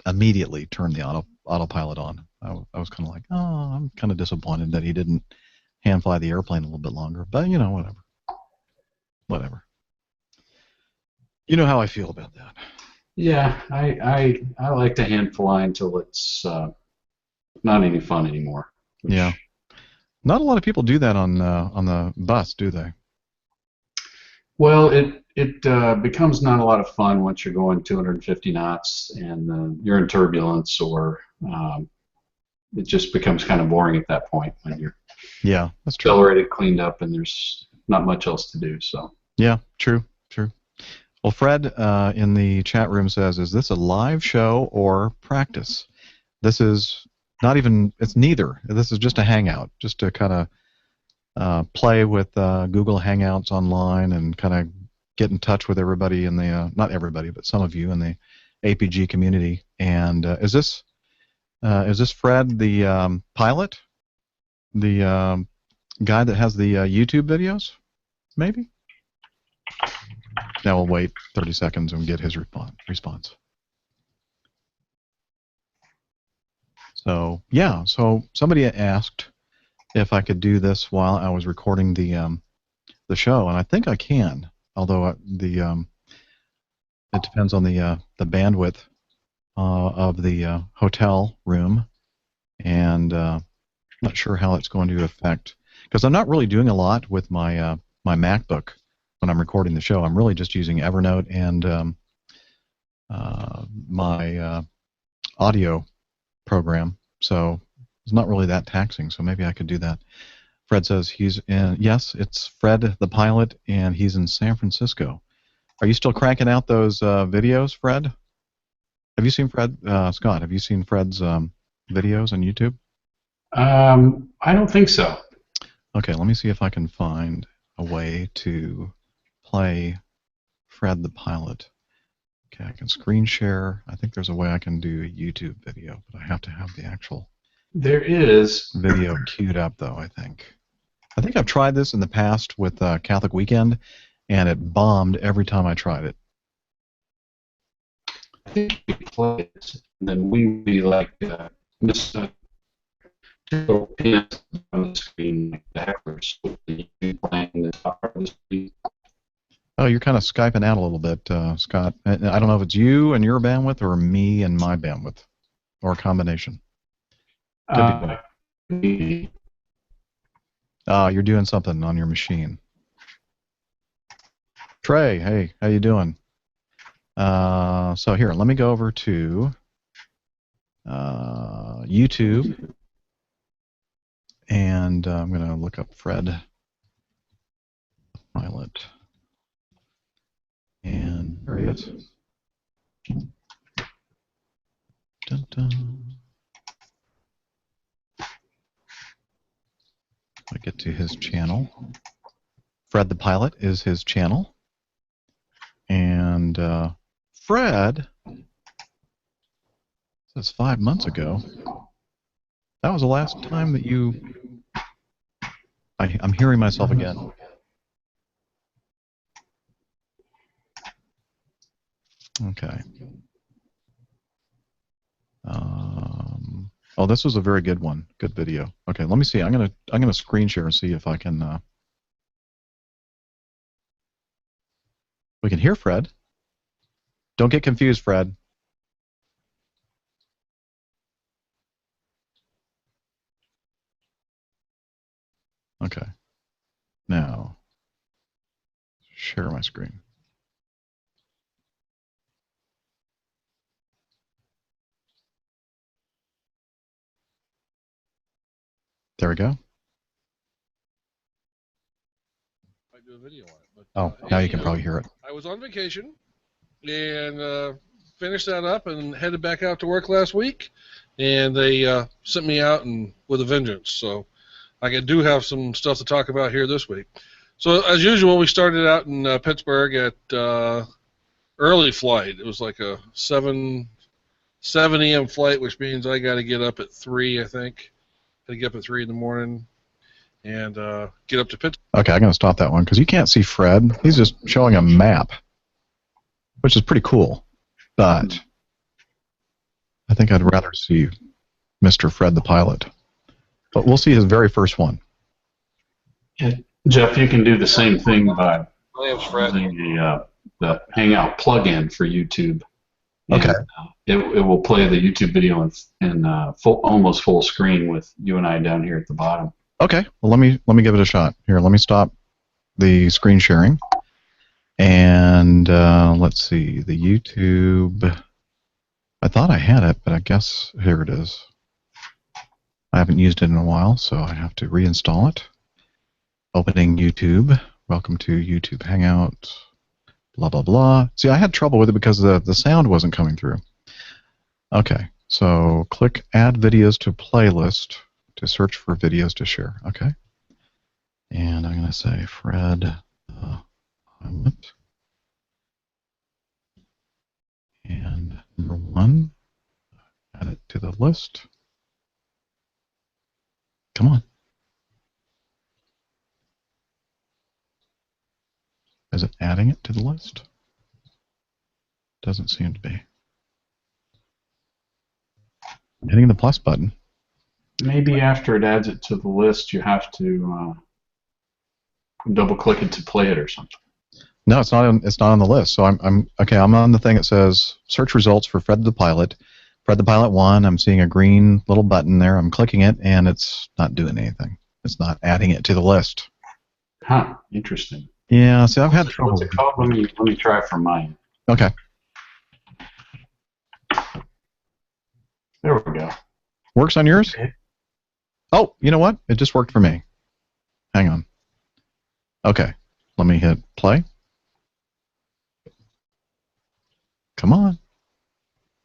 immediately turned the autopilot on. I was kind of like, oh, I'm kind of disappointed that he didn't hand fly the airplane a little bit longer, but whatever. You know how I feel about that. Yeah, I like to hand fly until it's not any fun anymore. Yeah, not a lot of people do that on the bus, do they? Well, it becomes not a lot of fun once you're going 250 knots and you're in turbulence, or it just becomes kind of boring at that point when you're that's true. accelerated, cleaned up, and there's not much else to do. So yeah, true. Well, Fred in the chat room says, is this a live show or practice? This is not even, it's neither. This is just a hangout, just to kind of play with Google Hangouts online and kind of get in touch with everybody in the not everybody, but some of you in the APG community. And is this Fred the pilot, the guy that has the YouTube videos? Maybe. Now we'll wait 30 seconds and get his response. So yeah, so somebody asked if I could do this while I was recording the show, and I think I can. Although it depends on the bandwidth of the hotel room, and not sure how it's going to affect, because I'm not really doing a lot with my my MacBook when I'm recording the show. I'm really just using Evernote and my audio program, so it's not really that taxing. So maybe I could do that. Fred says he's in. Yes, it's Fred the pilot, and he's in San Francisco. Are you still cranking out those videos, Fred? Have you seen Fred? Scott, have you seen Fred's videos on YouTube? I don't think so. Okay, let me see if I can find a way to play Fred the pilot. Okay, I can screen share. I think there's a way I can do a YouTube video, but I have to have the actual There is video queued up, though, I think. I think I've tried this in the past with Catholic Weekend, and it bombed every time I tried it. I think we play it, and then we would be like Mr. Penis on the screen like backwards. So you playing the top of the screen. Oh, you're kind of Skyping out a little bit, Scott. I don't know if it's you and your bandwidth or me and my bandwidth, or a combination. Could be both. You're doing something on your machine. Trey, hey, how you doing? So here, let me go over to YouTube, and I'm going to look up Fred Pilot. And there he is. Dun, dun. I get to his channel. Fred the Pilot is his channel. And Fred, says 5 months ago. That was the last time that you... I'm hearing myself again. Okay. Oh, this was a very good one. Good video. Okay, let me see. I'm gonna screen share and see if I can. We can hear Fred. Don't get confused, Fred. Okay. Now, share my screen. There we go. I do a video on it. But, oh, now you can probably hear it. I was on vacation and finished that up and headed back out to work last week, and they sent me out and with a vengeance. So I do have some stuff to talk about here this week. So as usual, we started out in Pittsburgh at early flight. It was like a 7 a.m. flight, which means I got to get up at 3, I think. I get up at 3 in the morning and get up to Pittsburgh. Okay, I'm going to stop that one because you can't see Fred. He's just showing a map, which is pretty cool. But I think I'd rather see Mr. Fred the Pilot. But we'll see his very first one. Yeah, Jeff, you can do the same thing by My name's Fred. using the Hangout plugin for YouTube. And, Okay. It will play the YouTube video in almost full screen with you and I down here at the bottom. Okay. Well, let me give it a shot. Here, let me stop the screen sharing. And let's see, the YouTube. I thought I had it, but I guess here it is. I haven't used it in a while, so I have to reinstall it. Opening YouTube. Welcome to YouTube Hangout. Blah, blah, blah. See, I had trouble with it because the sound wasn't coming through. Okay, so click Add Videos to Playlist to search for videos to share. Okay. And I'm going to say Fred Pilot. And number 1, add it to the list. Come on. Is it adding it to the list? Doesn't seem to be. Hitting the plus button. Maybe after it adds it to the list, you have to double click it to play it or something. No, it's not. It's not on the list. So I'm okay. I'm on the thing that says search results for Fred the Pilot. Fred the Pilot 1. I'm seeing a green little button there. I'm clicking it, and it's not doing anything. It's not adding it to the list. Huh. Interesting. Yeah. See, I've had trouble. What's it called? Let me try it for mine. Okay. There we go. Works on yours? Okay. Oh, you know what? It just worked for me. Hang on. Okay. Let me hit play. Come on.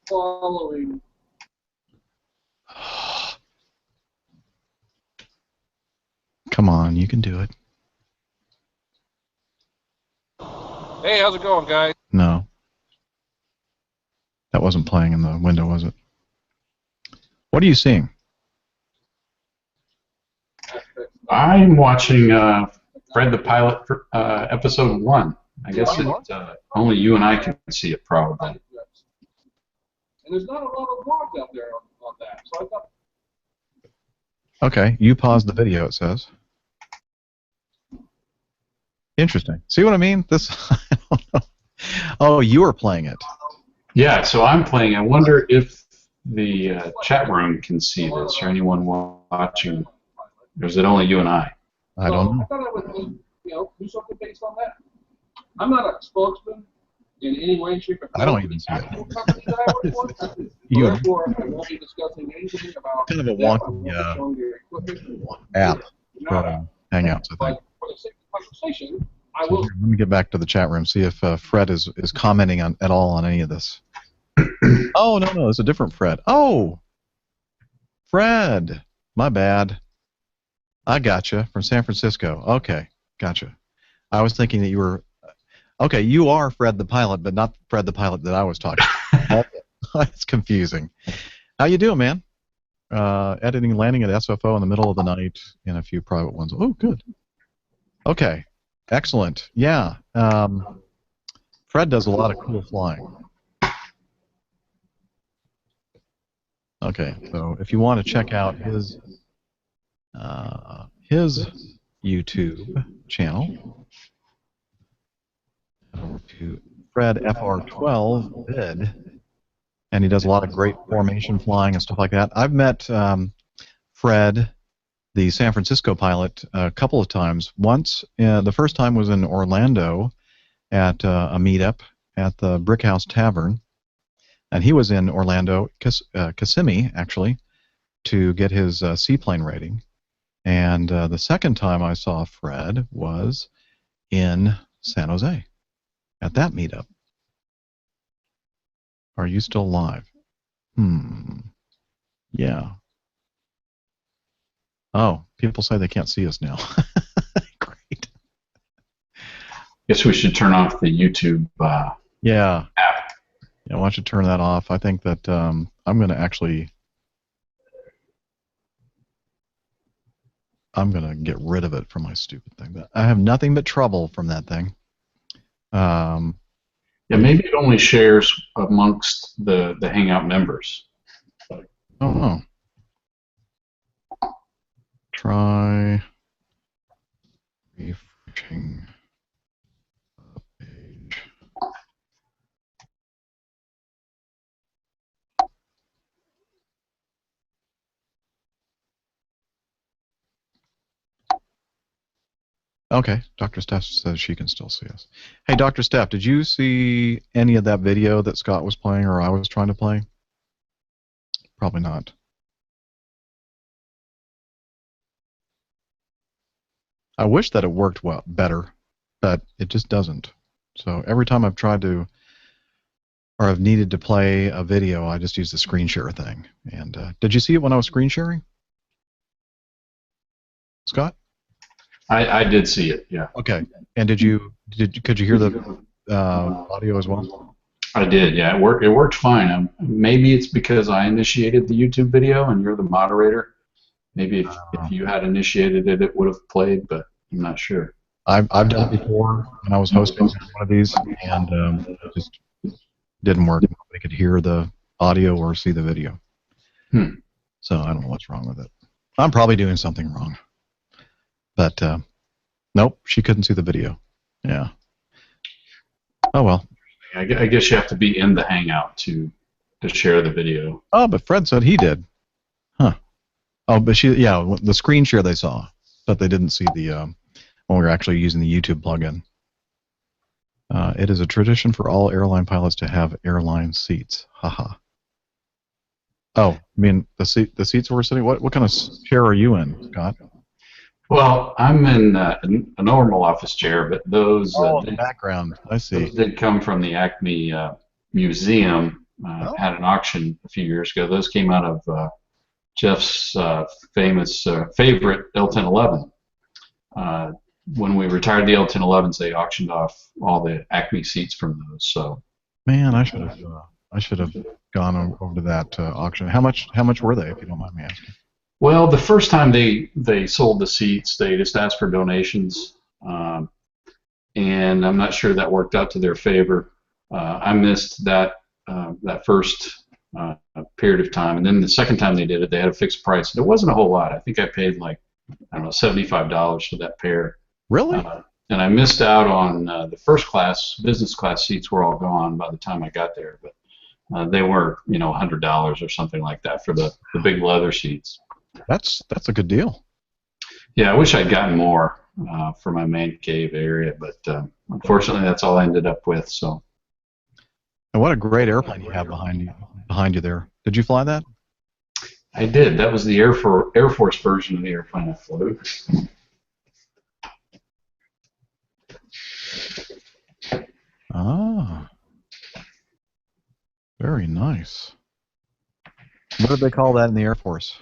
Following. Come on, you can do it. Hey, how's it going, guys? No. That wasn't playing in the window, was it? What are you seeing? I'm watching Fred the Pilot episode 1. I guess only you and I can see it, probably. And there's not a lot of blogs out there on that, so I thought. Okay, you paused the video, it says. Interesting. See what I mean? This. I don't know. Oh, you are playing it. Yeah, so I'm playing. I wonder if the chat room can see this, or anyone watching. Or is it only you and I? I don't know. I thought I would, do something based on that. I'm not a spokesman in any way, shape, or form. I don't even see it. Company that I work for. You Therefore, I won't be discussing anything about kind of a wonky app for Hangouts, I think. But for the sake of conversation, I So will. here, let me get back to the chat room, see if Fred is commenting at all on any of this. Oh, no, it's a different Fred. Oh! Fred! My bad. I gotcha, from San Francisco. Okay, gotcha. I was thinking that you were... Okay, you are Fred the Pilot, but not Fred the Pilot that I was talking about. It's confusing. How you doing, man? Editing and landing at SFO in the middle of the night and a few private ones. Oh, good. Okay, excellent. Yeah, Fred does a lot of cool flying. Okay, so if you want to check out his YouTube channel, head over to Fred FR12 vid, and he does a lot of great formation flying and stuff like that. I've met Fred, the San Francisco pilot, a couple of times. Once, the first time was in Orlando at a meetup at the Brick House Tavern, and he was in Orlando, Kissimmee, actually, to get his seaplane rating. And the second time I saw Fred was in San Jose at that meetup. Are you still live? Yeah. Oh, people say they can't see us now. Great. Guess we should turn off the YouTube Yeah. app. Yeah, why don't you turn that off? I think that I'm going to actually... I'm going to get rid of it from my stupid thing. I have nothing but trouble from that thing. Yeah, maybe it only shares amongst the Hangout members. Oh. Try refreshing the page. Okay, Dr. Steph says she can still see us. Hey, Dr. Steph, did you see any of that video that Scott was playing or I was trying to play? Probably not. I wish that it worked better, but it just doesn't. So every time I've tried to, or I've needed to play a video, I just use the screen share thing. And did you see it when I was screen sharing? Scott? I did see it, yeah. Okay. And could you hear the audio as well? I did, yeah. It worked fine. Maybe it's because I initiated the YouTube video and you're the moderator. Maybe if you had initiated it, it would have played, but I'm not sure. I've done it before when I was hosting one of these, and it just didn't work. Nobody could hear the audio or see the video. So I don't know what's wrong with it. I'm probably doing something wrong. But nope, she couldn't see the video. Yeah. Oh well. I guess you have to be in the Hangout to share the video. Oh, but Fred said he did. Huh. Oh, but the screen share they saw, but they didn't see the when we were actually using the YouTube plugin. It is a tradition for all airline pilots to have airline seats. Haha. Oh, I mean the seats we're sitting. What kind of chair are you in, Scott? Well, I'm in a normal office chair, but those in the background. I see. Those did come from the Acme Museum. Had an auction a few years ago. Those came out of Jeff's famous favorite L1011. When we retired the L1011s, they auctioned off all the Acme seats from those. So, man, I should have gone over to that auction. How much were they, if you don't mind me asking? Well, the first time they sold the seats, they just asked for donations, and I'm not sure that worked out to their favor. I missed that first period of time, and then the second time they did it, they had a fixed price. It wasn't a whole lot. I think I paid like, I don't know, $75 for that pair. Really? And I missed out on the first class, business class seats were all gone by the time I got there, but they were, $100 or something like that for the big leather seats. That's a good deal. Yeah, I wish I'd gotten more for my man cave area, but unfortunately, that's all I ended up with. So. And what a great airplane you have behind you there. Did you fly that? I did. That was the Air Force version of the airplane I flew. Ah, very nice. What did they call that in the Air Force?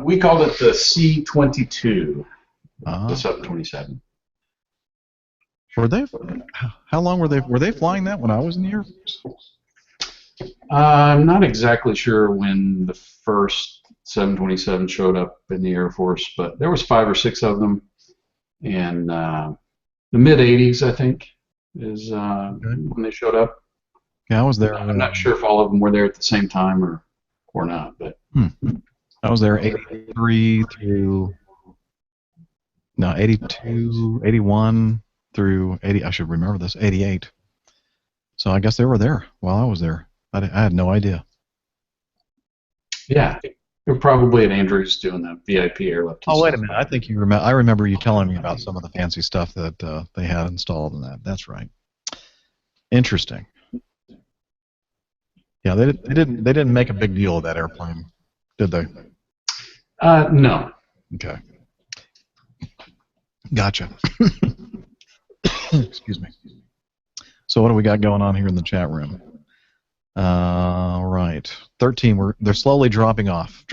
We called it the C-22, the 727. Were they? How long were they? Were they flying that when I was in the Air Force? I'm not exactly sure when the first 727 showed up in the Air Force, but there was 5 or 6 of them, and the mid '80s, I think, is when they showed up. Yeah, I was there. I'm not sure if all of them were there at the same time or not, but I was there 83 through 82, 81 through 80. I should remember this, 88. So I guess they were there while I was there. I had no idea. Yeah, you're probably at Andrews doing that VIP airlift. Oh, wait a minute. I think you remember. I remember you telling me about some of the fancy stuff that they had installed in that. That's right. Interesting. Yeah, they didn't make a big deal of that airplane, did they? No. Okay. Gotcha. Excuse me. So what do we got going on here in the chat room? Right. 13. They're slowly dropping off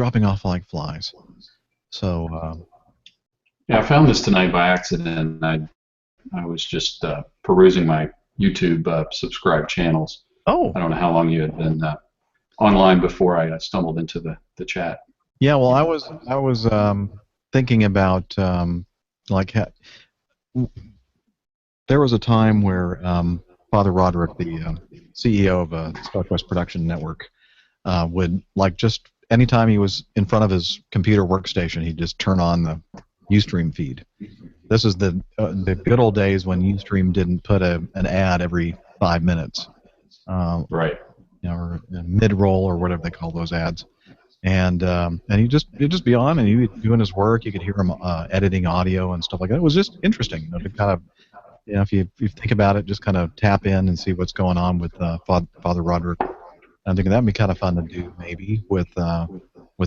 like flies. So. Yeah, I found this tonight by accident. I was just perusing my YouTube subscribed channels. Oh. I don't know how long you had been online before I stumbled into the chat. Yeah, well, I was thinking about there was a time where Father Roderick, the CEO of Southwest Production Network, would just anytime he was in front of his computer workstation, he'd just turn on the Ustream feed. This is the good old days when Ustream didn't put an ad every 5 minutes. Right. Or mid-roll or whatever they call those ads. And he'd just be on, and he'd be doing his work. You could hear him editing audio and stuff like that. It was just interesting, to kind of, if you think about it, just kind of tap in and see what's going on with Father Roderick. I'm thinking that'd be kind of fun to do maybe with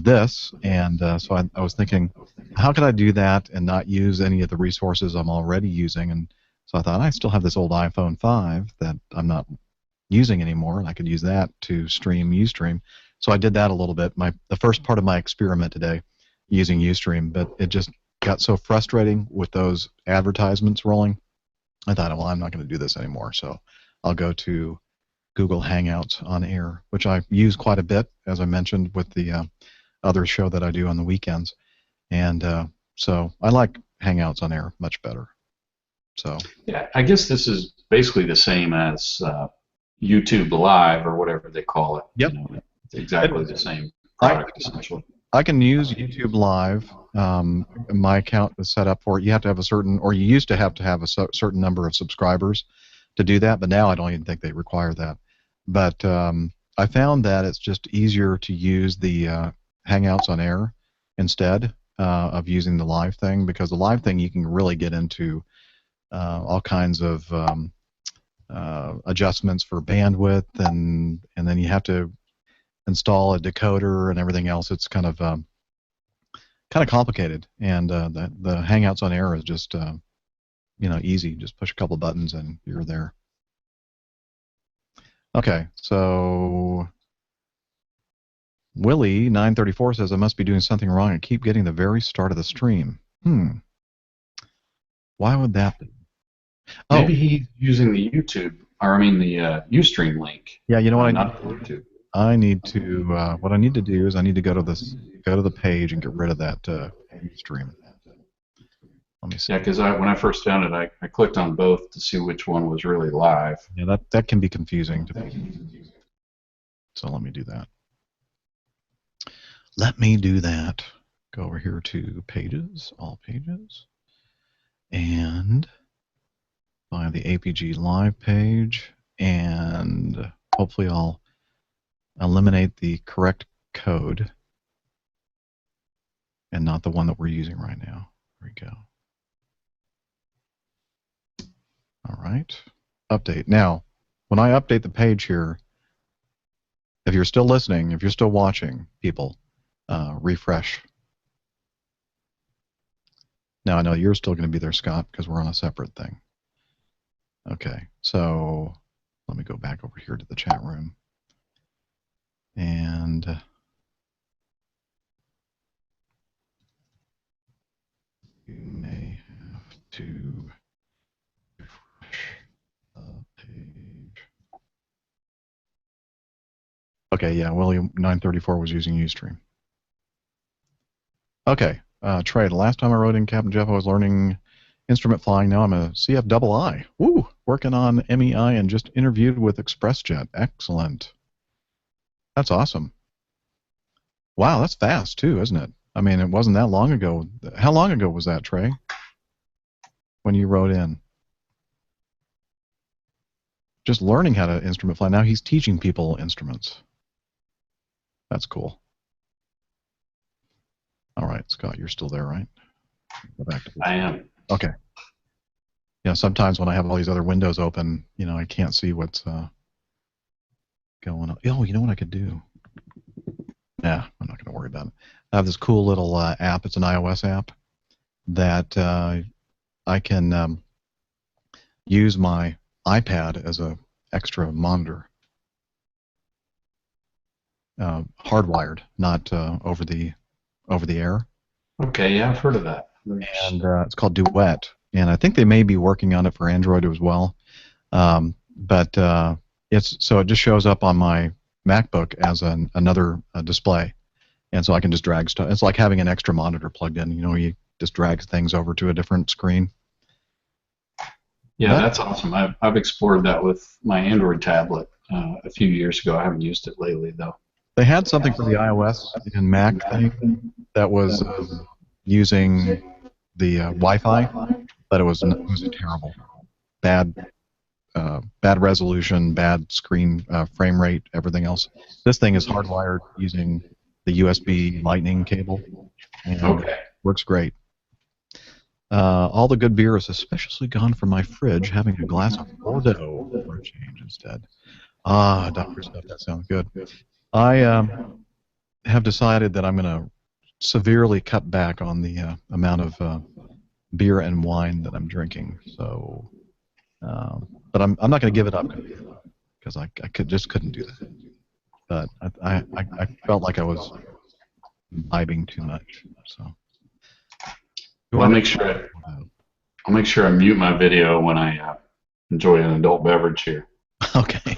this. And so I was thinking, how could I do that and not use any of the resources I'm already using? And so I thought I still have this old iPhone 5 that I'm not using anymore, and I could use that to stream Ustream. So I did that a little bit. The first part of my experiment today using Ustream, but it just got so frustrating with those advertisements rolling I thought, well, I'm not going to do this anymore, so I'll go to Google Hangouts on Air, which I use quite a bit, as I mentioned, with the other show that I do on the weekends. And so I like Hangouts on Air much better. So Yeah, I guess this is basically the same as YouTube Live or whatever they call it. Yep. It's exactly the same I, product, essentially. I can use YouTube Live. My account is set up for it. You have to have a certain, or you used to have a certain number of subscribers to do that, but now I don't even think they require that. But I found that it's just easier to use the Hangouts on Air instead of using the live thing, because the live thing you can really get into all kinds of adjustments for bandwidth, and then you have to install a decoder and everything else. It's kind of complicated, and the Hangouts on Air is just easy. Just push a couple buttons and you're there. Okay, so Willie934 says I must be doing something wrong. I keep getting the very start of the stream. Why would that be? Maybe he's using the YouTube, or I mean the Ustream link. Yeah, you know what not YouTube. I need to what I need to do is I need to go to the page and get rid of that Ustream. Let me see. Yeah, because when I first found it, I clicked on both to see which one was really live. Yeah, that can be confusing. So let me do that. Go over here to Pages, All Pages, and find the APG Live page, and hopefully I'll eliminate the correct code and not the one that we're using right now. There we go. All right, update. Now, when I update the page here, if you're still listening, if you're still watching, people, refresh. Now, I know you're still going to be there, Scott, because we're on a separate thing. Okay, so let me go back over here to the chat room. And you may have to refresh the page. Okay, yeah, William934 was using Ustream. Okay, Trey, the last time I wrote in Captain Jeff, I was learning instrument flying. Now I'm a CFII. Woo! Working on MEI and just interviewed with ExpressJet. Excellent. That's awesome. Wow, that's fast too, isn't it? I mean, it wasn't that long ago. How long ago was that, Trey? When you wrote in? Just learning how to instrument fly. Now he's teaching people instruments. That's cool. All right, Scott, you're still there, right? Go back to I am. Okay. Yeah, sometimes when I have all these other windows open, I can't see what's going on. Oh, you know what I could do? Yeah, I'm not going to worry about it. I have this cool little app. It's an iOS app that I can use my iPad as an extra monitor. Hardwired, not over the air. Okay, yeah, I've heard of that. And it's called Duet, and I think they may be working on it for Android as well. But it just shows up on my MacBook as another display, and so I can just drag stuff. It's like having an extra monitor plugged in. You just drag things over to a different screen. Yeah, that's awesome. I've explored that with my Android tablet a few years ago. I haven't used it lately though. They had something for the iOS and Mac thing that was using the Wi-Fi, but it was terrible, bad resolution, bad screen frame rate, everything else. This thing is hardwired using the USB Lightning cable, and works great. All the good beer is suspiciously gone from my fridge. Having a glass of Bordeaux for a change instead. Ah, doctor stuff. That sounds good. I have decided that I'm going to severely cut back on the amount of beer and wine that I'm drinking. So, but I'm not going to give it up because I just couldn't do that. But I felt like I was imbibing too much. So. Well, I'll make sure I'll make sure I mute my video when I enjoy an adult beverage here. Okay.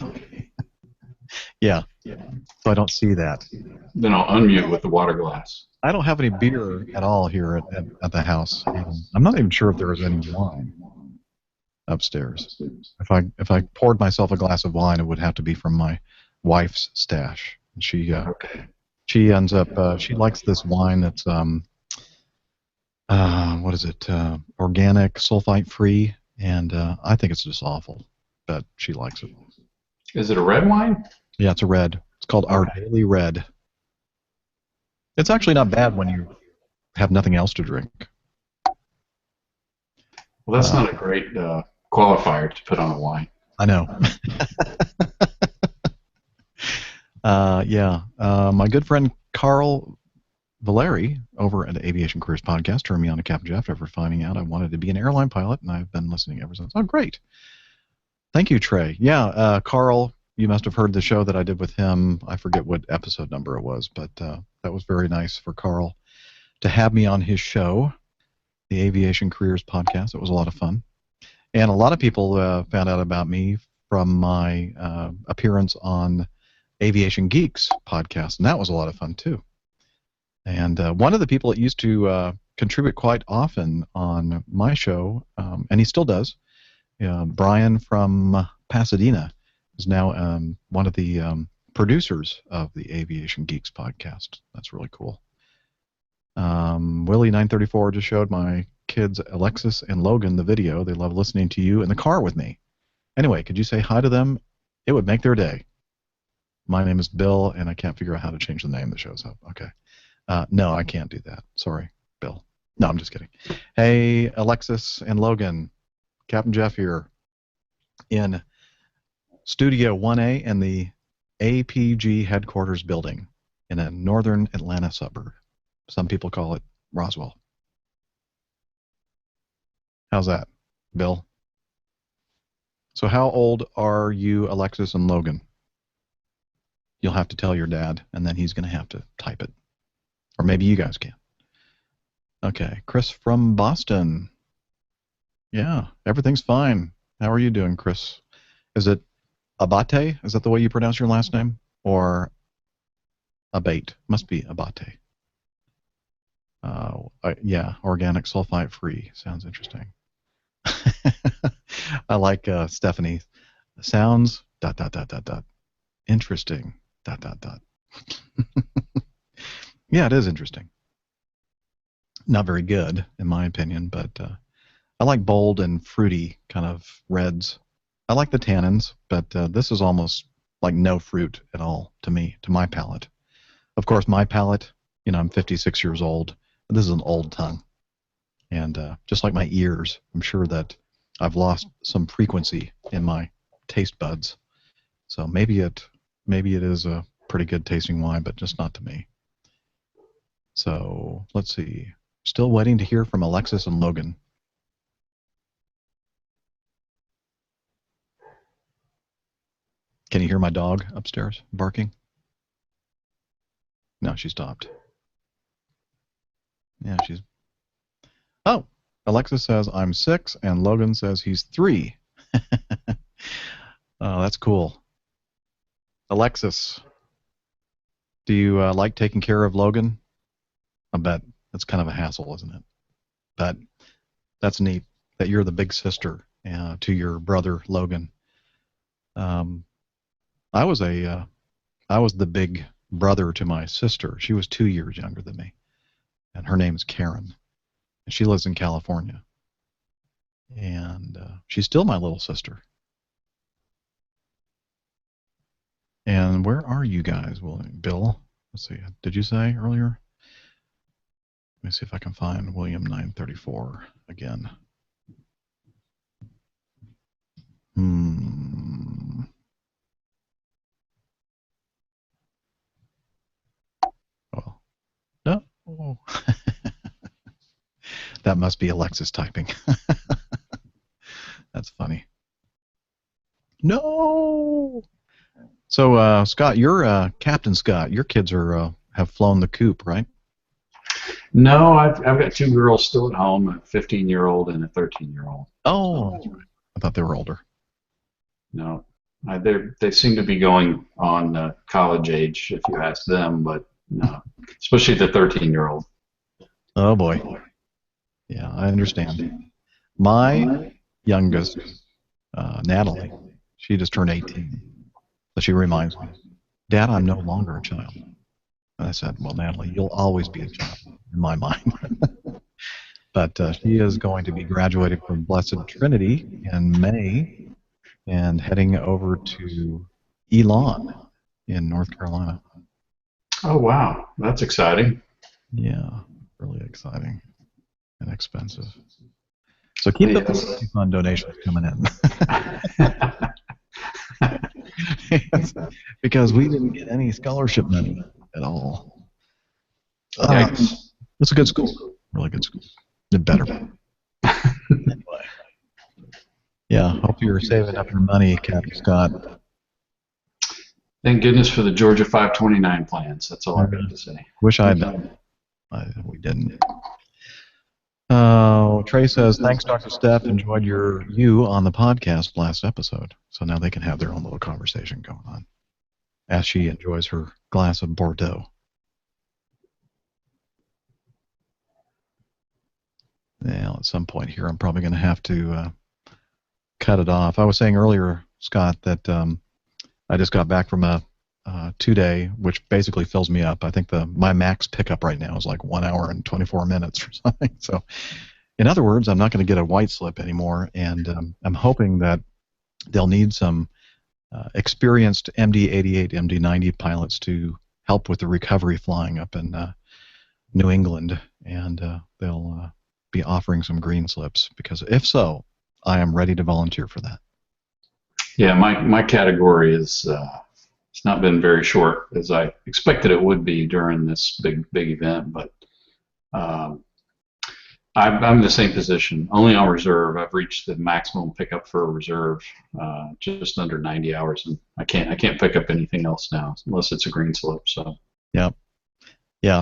Yeah. So I don't see that. Then I'll unmute with the water glass. I don't have any beer at all here at the house. I'm not even sure if there is any wine upstairs. If I poured myself a glass of wine, it would have to be from my wife's stash. She ends up she likes this wine that's what is it? Organic, sulfite free, and I think it's just awful, but she likes it. Is it a red wine? Yeah, it's a red. It's called Our Daily Red. It's actually not bad when you have nothing else to drink. Well, that's not a great qualifier to put on a wine. I know. Yeah. My good friend Carl Valeri over at the Aviation Careers Podcast turned me on to Captain Jeff after finding out I wanted to be an airline pilot, and I've been listening ever since. Oh, great. Thank you, Trey. Yeah, Carl, you must have heard the show that I did with him. I forget what episode number it was, but that was very nice for Carl to have me on his show, the Aviation Careers Podcast. It was a lot of fun. And a lot of people found out about me from my appearance on Aviation Geeks podcast, and that was a lot of fun, too. And one of the people that used to contribute quite often on my show, and he still does, Brian from Pasadena, is now one of the producers of the Aviation Geeks podcast. That's really cool. Willie934 just showed my kids Alexis and Logan the video. They love listening to you in the car with me. Anyway, could you say hi to them? It would make their day. My name is Bill, and I can't figure out how to change the name that shows up. Okay. No, I can't do that. Sorry, Bill. No, I'm just kidding. Hey, Alexis and Logan. Captain Jeff here in Studio 1A in the APG headquarters building in a northern Atlanta suburb. Some people call it Roswell. How's that, Bill? So how old are you, Alexis and Logan? You'll have to tell your dad, and then he's going to have to type it. Or maybe you guys can. Okay, Chris from Boston. Yeah, everything's fine. How are you doing, Chris? Is it Abate? Is that the way you pronounce your last name? Or Abate? Must be Abate. Yeah, organic, sulfite-free. Sounds interesting. I like Stephanie. Sounds ... Interesting ... Yeah, it is interesting. Not very good, in my opinion, but I like bold and fruity kind of reds. I like the tannins, but this is almost like no fruit at all to me, to my palate. Of course, my palate, I'm 56 years old. This is an old tongue. And just like my ears, I'm sure that I've lost some frequency in my taste buds. So maybe it is a pretty good tasting wine, but just not to me. So let's see. Still waiting to hear from Alexis and Logan. Can you hear my dog upstairs barking? No, she stopped. Yeah, she's... Oh, Alexis says I'm 6, and Logan says he's 3. Oh, that's cool. Alexis, do you like taking care of Logan? I bet it's kind of a hassle, isn't it? But that's neat that you're the big sister to your brother Logan. I was the big brother to my sister. She was 2 years younger than me, and her name's Karen, and she lives in California. And she's still my little sister. And where are you guys, Bill? Let's see. Did you say earlier? Let me see if I can find William 934 again. Oh, no. Oh. That must be Alexis typing. That's funny. No. So, Scott, you're Captain Scott. Your kids are have flown the coop, right? No, I've got two girls still at home, a 15-year-old and a 13-year-old. Oh, that's right. I thought they were older. No, they seem to be going on college age if you ask them, but no, especially the 13-year-old. Oh boy. Yeah, I understand. My youngest, Natalie, she just turned 18. So she reminds me, Dad, I'm no longer a child. And I said, well, Natalie, you'll always be a child in my mind. But she is going to be graduating from Blessed Trinity in May and heading over to Elon in North Carolina. Oh wow, that's exciting. Yeah, really exciting and expensive. So keep the fund donations coming in. Yes, because we didn't get any scholarship money at all. It's a good school, really good school. Did better. Anyway, yeah, hope you're saving up your money, Captain Scott. Thank goodness for the Georgia 529 plans. That's all I've got to say. Wish I had done. We didn't. Trey says, thanks, Dr. Steph. Enjoyed you on the podcast last episode. So now they can have their own little conversation going on as she enjoys her glass of Bordeaux. Now, at some point here, I'm probably going to have to cut it off. I was saying earlier, Scott, that I just got back from a 2-day, which basically fills me up. I think my max pickup right now is like 1 hour and 24 minutes or something. So, in other words, I'm not going to get a white slip anymore, and I'm hoping that they'll need some experienced MD-88, MD-90 pilots to help with the recovery flying up in New England, and they'll be offering some green slips, because if so, I am ready to volunteer for that. Yeah, my category is it's not been very short as I expected it would be during this big event, but I'm in the same position, only on reserve. I've reached the maximum pickup for a reserve, just under 90 hours, and I can't pick up anything else now unless it's a green slip. So yeah.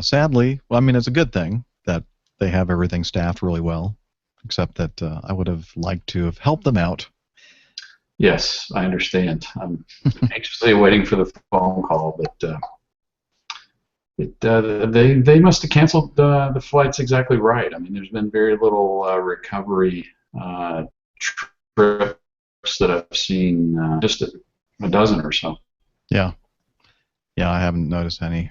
Sadly, well, I mean, it's a good thing that they have everything staffed really well, except that I would have liked to have helped them out. Yes, I understand. I'm anxiously waiting for the phone call, but they must have canceled the flights exactly right. I mean, there's been very little recovery trips that I've seen, just a dozen or so. Yeah, I haven't noticed any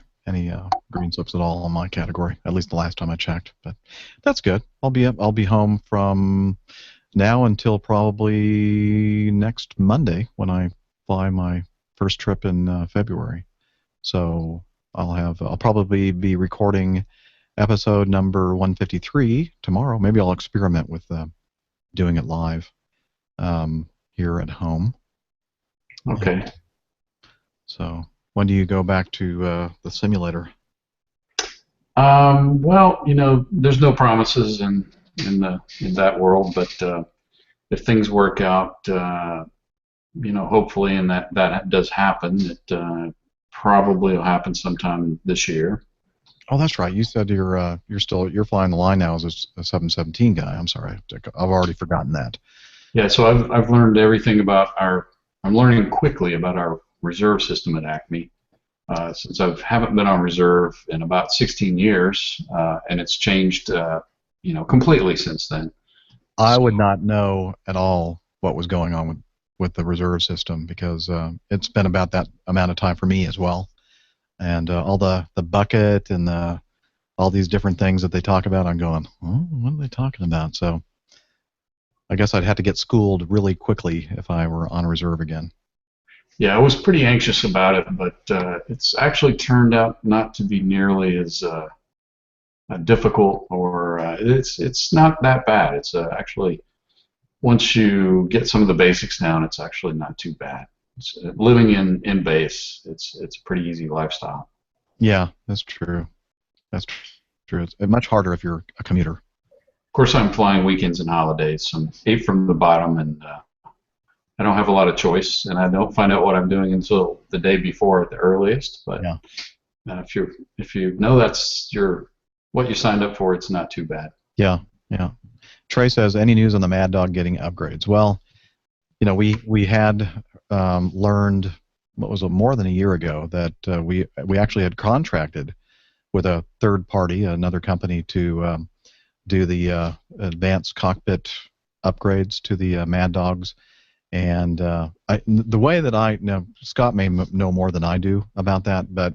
green slips at all on my category, at least the last time I checked. But that's good. I'll be home from now until probably next Monday when I fly my first trip in February. So I'll probably be recording episode number 153 tomorrow. Maybe I'll experiment with doing it live here at home. Okay. So when do you go back to the simulator? Well, there's no promises in that world, but if things work out, hopefully, and that does happen, it probably will happen sometime this year. Oh, that's right. You said you're flying the line now as a 717 guy. I'm sorry, I've already forgotten that. Yeah, so I've learned everything about I'm learning quickly about our reserve system at Acme. Since I haven't been on reserve in about 16 years, and it's changed, completely since then. I would not know at all what was going on with the reserve system, because it's been about that amount of time for me as well, and all the bucket and all these different things that they talk about, I'm going, oh, what are they talking about? So I guess I'd have to get schooled really quickly if I were on reserve again. Yeah, I was pretty anxious about it, but it's actually turned out not to be nearly as difficult, or it's not that bad. It's actually, once you get some of the basics down, it's actually not too bad. Living in base, it's a pretty easy lifestyle. Yeah, that's true. That's true. It's much harder if you're a commuter. Of course, I'm flying weekends and holidays. So I'm 8 from the bottom, and I don't have a lot of choice, and I don't find out what I'm doing until the day before at the earliest. But yeah. If you know that's your what you signed up for, it's not too bad. Yeah, yeah. Trey says, any news on the Mad Dog getting upgrades? Well, we had learned, what was it, more than a year ago, that we actually had contracted with a third party, another company, to do the advanced cockpit upgrades to the Mad Dogs. And the way that Scott may know more than I do about that, but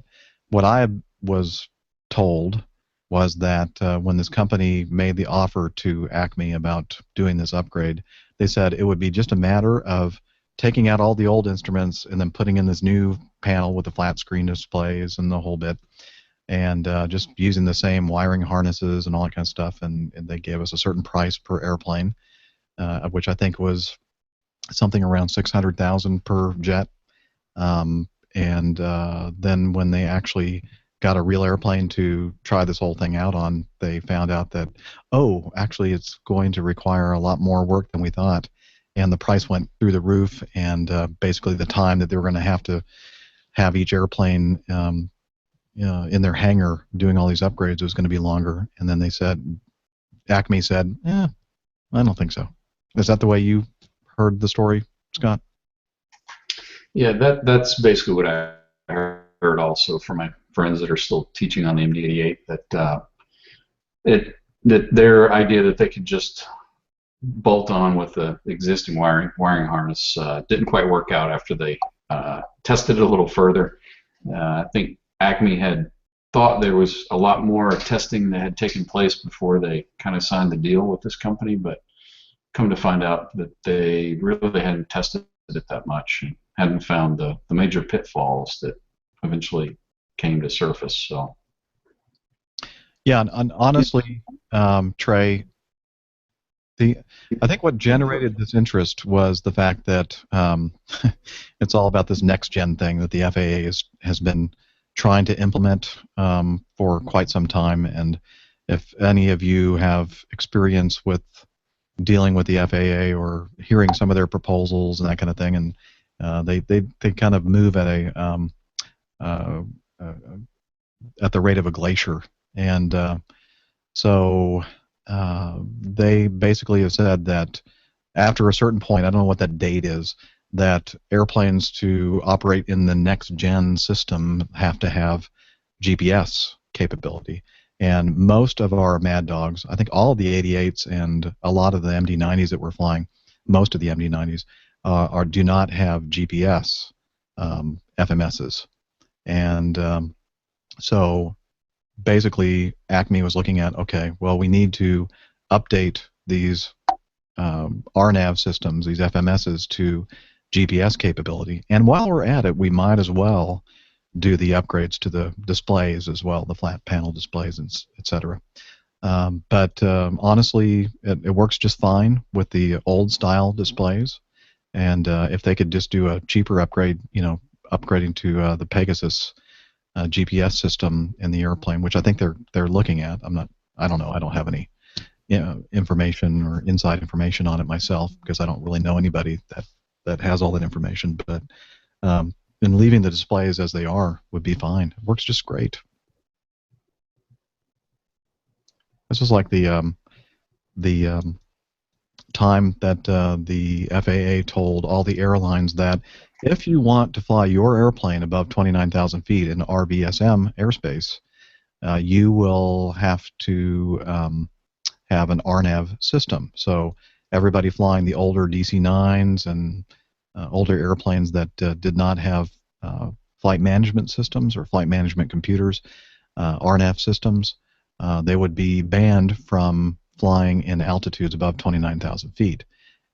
what I was told was that when this company made the offer to Acme about doing this upgrade, they said it would be just a matter of taking out all the old instruments and then putting in this new panel with the flat screen displays and the whole bit, and just using the same wiring harnesses and all that kind of stuff. And they gave us a certain price per airplane, which I think was something around $600,000 per jet. And then when they actually got a real airplane to try this whole thing out on, they found out that, oh, actually it's going to require a lot more work than we thought. And the price went through the roof, and basically the time that they were going to have each airplane in their hangar doing all these upgrades was going to be longer. And then Acme said, I don't think so. Is that the way you heard the story, Scott? Yeah, that's basically what I heard also from my friends that are still teaching on the MD-88, that their idea that they could just bolt on with the existing wiring harness didn't quite work out after they tested it a little further. I think Acme had thought there was a lot more testing that had taken place before they kind of signed the deal with this company, but come to find out that they really hadn't tested it that much and hadn't found the major pitfalls that eventually came to surface. So yeah, and honestly, Trey, I think what generated this interest was the fact that it's all about this next gen thing that the FAA has been trying to implement for quite some time. And if any of you have experience with dealing with the FAA or hearing some of their proposals and that kind of thing, and they kind of move at the rate of a glacier, and so they basically have said that after a certain point, I don't know what that date is, that airplanes to operate in the next gen system have to have GPS capability. And most of our Mad Dogs, I think all of the 88s and a lot of the MD-90s that we're flying, most of the MD-90s do not have GPS FMSs. And so basically Acme was looking at, okay, well, we need to update these RNAV systems, these FMSs, to GPS capability. And while we're at it, we might as well do the upgrades to the displays as well, the flat panel displays, etc. But honestly, it works just fine with the old style displays. And if they could just do a cheaper upgrade, upgrading to the Pegasus GPS system in the airplane, which I think they're looking at. I don't know. I don't have any information or inside information on it myself because I don't really know anybody that has all that information. But and leaving the displays as they are would be fine. It works just great. This is like the time that the FAA told all the airlines that if you want to fly your airplane above 29,000 feet in RBSM airspace, you will have to have an RNAV system. So everybody flying the older DC-9s and older airplanes that did not have flight management systems or flight management computers, RNAV systems, they would be banned from flying in altitudes above 29,000 feet.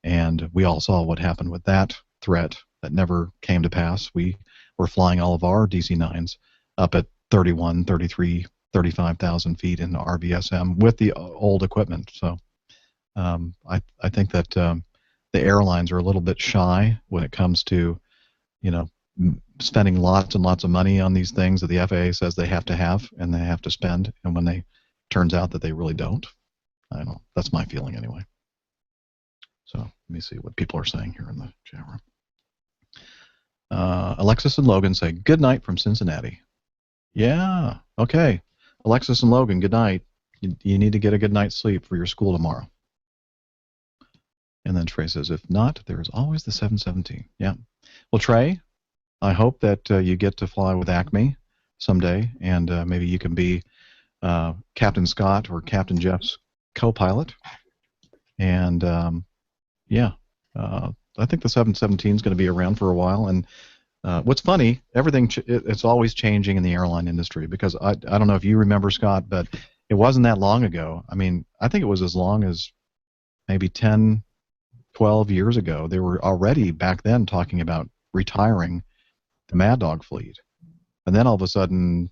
And we all saw what happened with that threat. That never came to pass. We were flying all of our DC-9s up at 31, 33, 35,000 feet in RBSM with the old equipment. So I think that the airlines are a little bit shy when it comes to, spending lots and lots of money on these things that the FAA says they have to have and they have to spend, and when they turns out that they really don't. I don't know. That's my feeling anyway. So let me see what people are saying here in the chat room. Alexis and Logan say, good night from Cincinnati. Yeah, okay. Alexis and Logan, good night. You need to get a good night's sleep for your school tomorrow. And then Trey says, if not, there is always the 717. Yeah. Well, Trey, I hope that you get to fly with Acme someday, and maybe you can be Captain Scott or Captain Jeff's co-pilot. And yeah, I think the 717 is going to be around for a while. And what's funny, it's always changing in the airline industry, because I don't know if you remember, Scott, but it wasn't that long ago. I mean, I think it was as long as maybe 10, 12 years ago. They were already back then talking about retiring the Mad Dog fleet. And then all of a sudden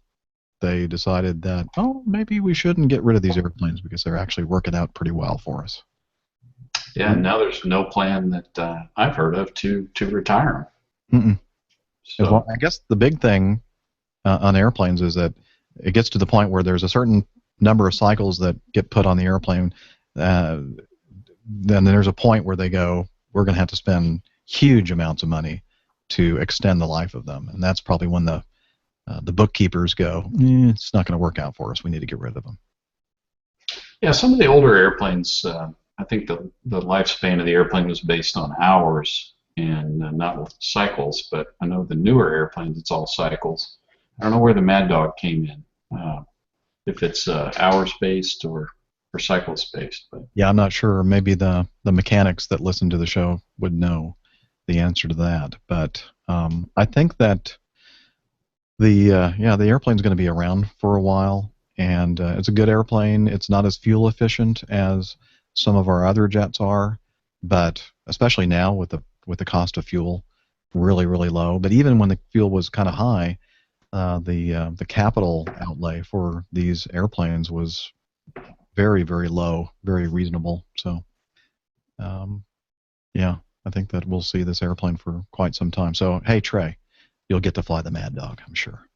they decided that, oh, maybe we shouldn't get rid of these airplanes because they're actually working out pretty well for us. Yeah, now there's no plan that I've heard of to retire them. Mm-mm. So, Well, I guess the big thing on airplanes is that it gets to the point where there's a certain number of cycles that get put on the airplane. Then there's a point where they go, we're going to have to spend huge amounts of money to extend the life of them. And that's probably when the bookkeepers go, it's not going to work out for us. We need to get rid of them. yeah, some of the older airplanes, I think the lifespan of the airplane was based on hours and not with cycles, but I know the newer airplanes, it's all cycles. I don't know where the Mad Dog came in, if it's hours based or cycles based. But Yeah, I'm not sure. Maybe the mechanics that listen to the show would know the answer to that. But I think that the airplane's going to be around for a while, and it's a good airplane. It's not as fuel efficient as some of our other jets are, but especially now with the cost of fuel really, really low. But even when the fuel was kind of high, the capital outlay for these airplanes was very, very low, very reasonable. So, yeah, I think that we'll see this airplane for quite some time. So, hey, Trey, you'll get to fly the Mad Dog, I'm sure.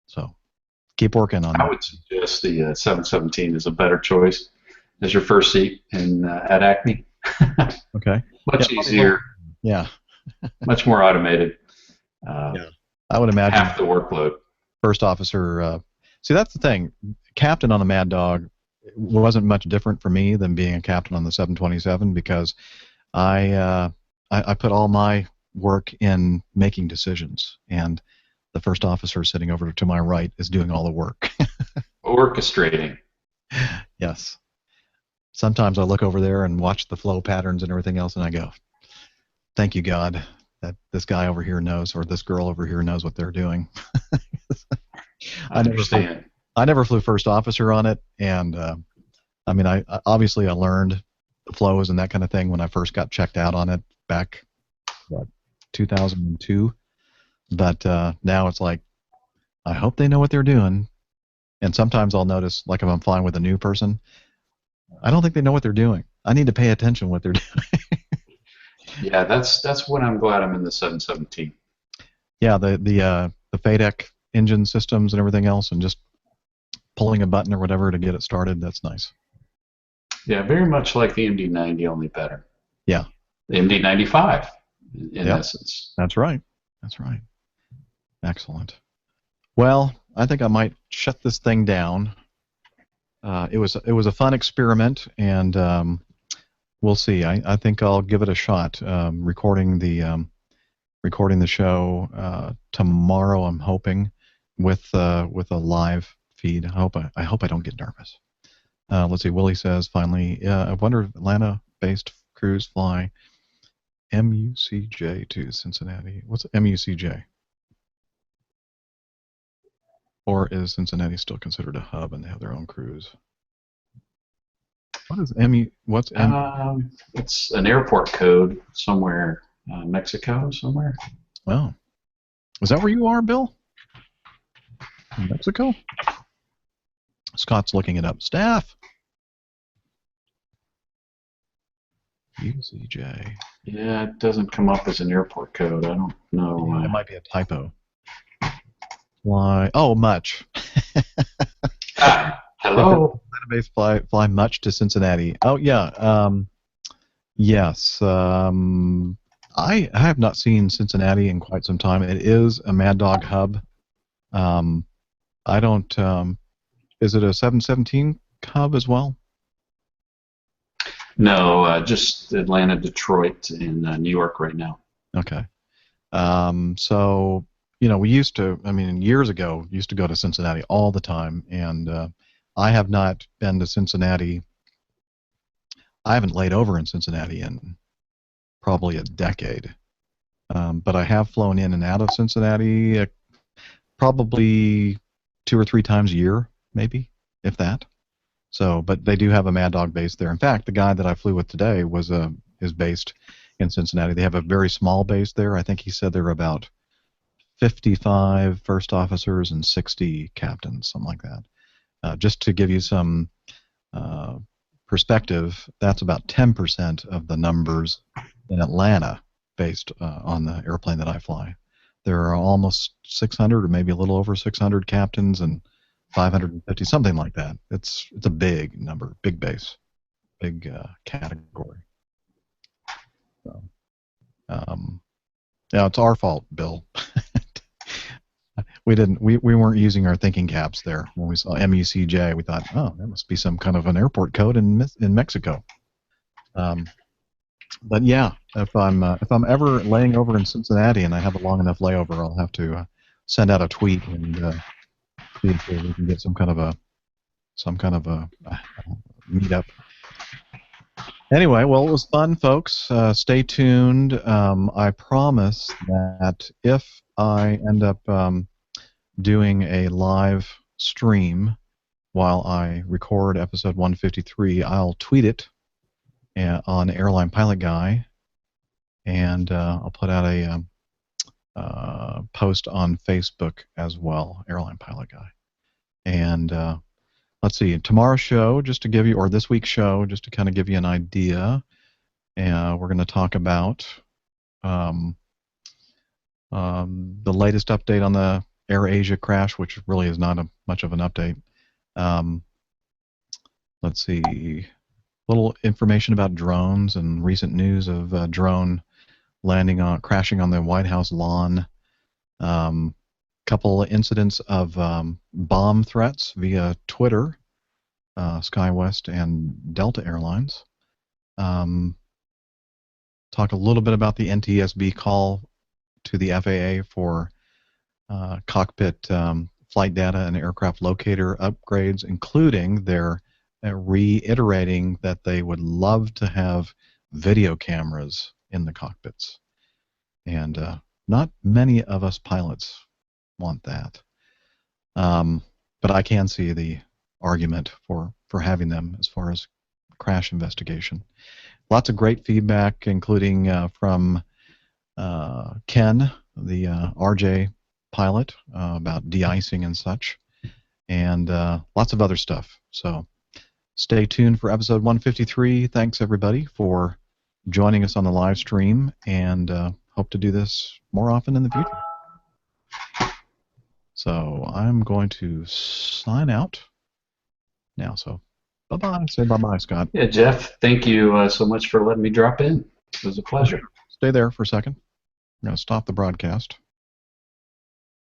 So, keep working on that. I would suggest the 717 is a better choice as your first seat at Acme. Okay. Much easier. Yeah. Much more automated. Yeah. I would imagine Half the workload. first officer. See, that's the thing. Captain on the Mad Dog wasn't much different for me than being a captain on the 727, because I put all my work in making decisions, and the first officer sitting over to my right is doing all the work. Orchestrating. Yes. Sometimes I look over there and watch the flow patterns and everything else, and I go, thank you, God, that this guy over here knows, or this girl over here knows what they're doing. I understand. I never flew first officer on it, and I mean, I obviously I learned the flows and that kind of thing when I first got checked out on it back, 2002. But now it's like, I hope they know what they're doing. And sometimes I'll notice, like if I'm flying with a new person, I don't think they know what they're doing. I need to pay attention to what they're doing. Yeah, that's when I'm glad I'm in the 717. Yeah, the FADEC engine systems and everything else, and just pulling a button or whatever to get it started, that's nice. Yeah, very much like the MD-90, only better. Yeah. The MD-95, in Yep. essence. That's right. That's right. Excellent. Well, I think I might shut this thing down. It was a fun experiment, and we'll see. I think I'll give it a shot. Recording the show tomorrow, I'm hoping, with a live feed. I hope I don't get nervous. Let's see. Willie says finally. I wonder if Atlanta-based crews fly MUCJ to Cincinnati. What's MUCJ? Or is Cincinnati still considered a hub and they have their own crews? What is MU? What's MU? It's an airport code somewhere, Mexico somewhere. Oh, is that where you are, Bill? In Mexico? Scott's looking it up. Staff. UCJ. Yeah, it doesn't come up as an airport code. I don't know. It might be a typo. Fly. Oh, much. Hello. Database fly much to Cincinnati. Oh yeah. Yes. I have not seen Cincinnati in quite some time. It is a Mad Dog hub. I don't. Is it a 717 hub as well? No, just Atlanta, Detroit, and New York right now. Okay. So, we used to, I mean, years ago, used to go to Cincinnati all the time, and I have not been to Cincinnati. I haven't laid over in Cincinnati in probably a decade. But I have flown in and out of Cincinnati probably 2 or 3 times a year, maybe, if that. So, but they do have a Mad Dog base there. In fact, the guy that I flew with today is based in Cincinnati. They have a very small base there. I think he said there are about 55 first officers and 60 captains, something like that. Just to give you some perspective, that's about 10% of the numbers in Atlanta based on the airplane that I fly. There are almost 600 or maybe a little over 600 captains and 550, something like that. It's a big number, big base, big category. So, yeah, it's our fault, Bill. We weren't using our thinking caps there when we saw MUCJ. We thought, oh, there must be some kind of an airport code in Mexico. But yeah, if I'm ever laying over in Cincinnati and I have a long enough layover, I'll have to send out a tweet and see if we can get some kind of a meetup. Anyway, well, it was fun, folks. Stay tuned. I promise that if I end up doing a live stream while I record episode 153, I'll tweet it on Airline Pilot Guy, and I'll put out a post on Facebook as well, Airline Pilot Guy. And let's see, tomorrow's show, just to give you, or this week's show, just to kind of give you an idea, we're going to talk about the latest update on the AirAsia crash, which really is not much of an update. Let's see, little information about drones and recent news of a drone crashing on the White House lawn. Couple incidents of bomb threats via Twitter, SkyWest and Delta Airlines. Talk a little bit about the NTSB call to the FAA for cockpit flight data and aircraft locator upgrades, including their reiterating that they would love to have video cameras in the cockpits. And not many of us pilots want that. But I can see the argument for having them as far as crash investigation. Lots of great feedback, including from Ken, the RJ pilot, about de-icing and such, and lots of other stuff. So stay tuned for episode 153. Thanks, everybody, for joining us on the live stream, and hope to do this more often in the future. So I'm going to sign out now. So bye-bye. Say bye-bye, Scott. Yeah, Jeff, thank you so much for letting me drop in. It was a pleasure. Stay there for a second. I'm going to stop the broadcast.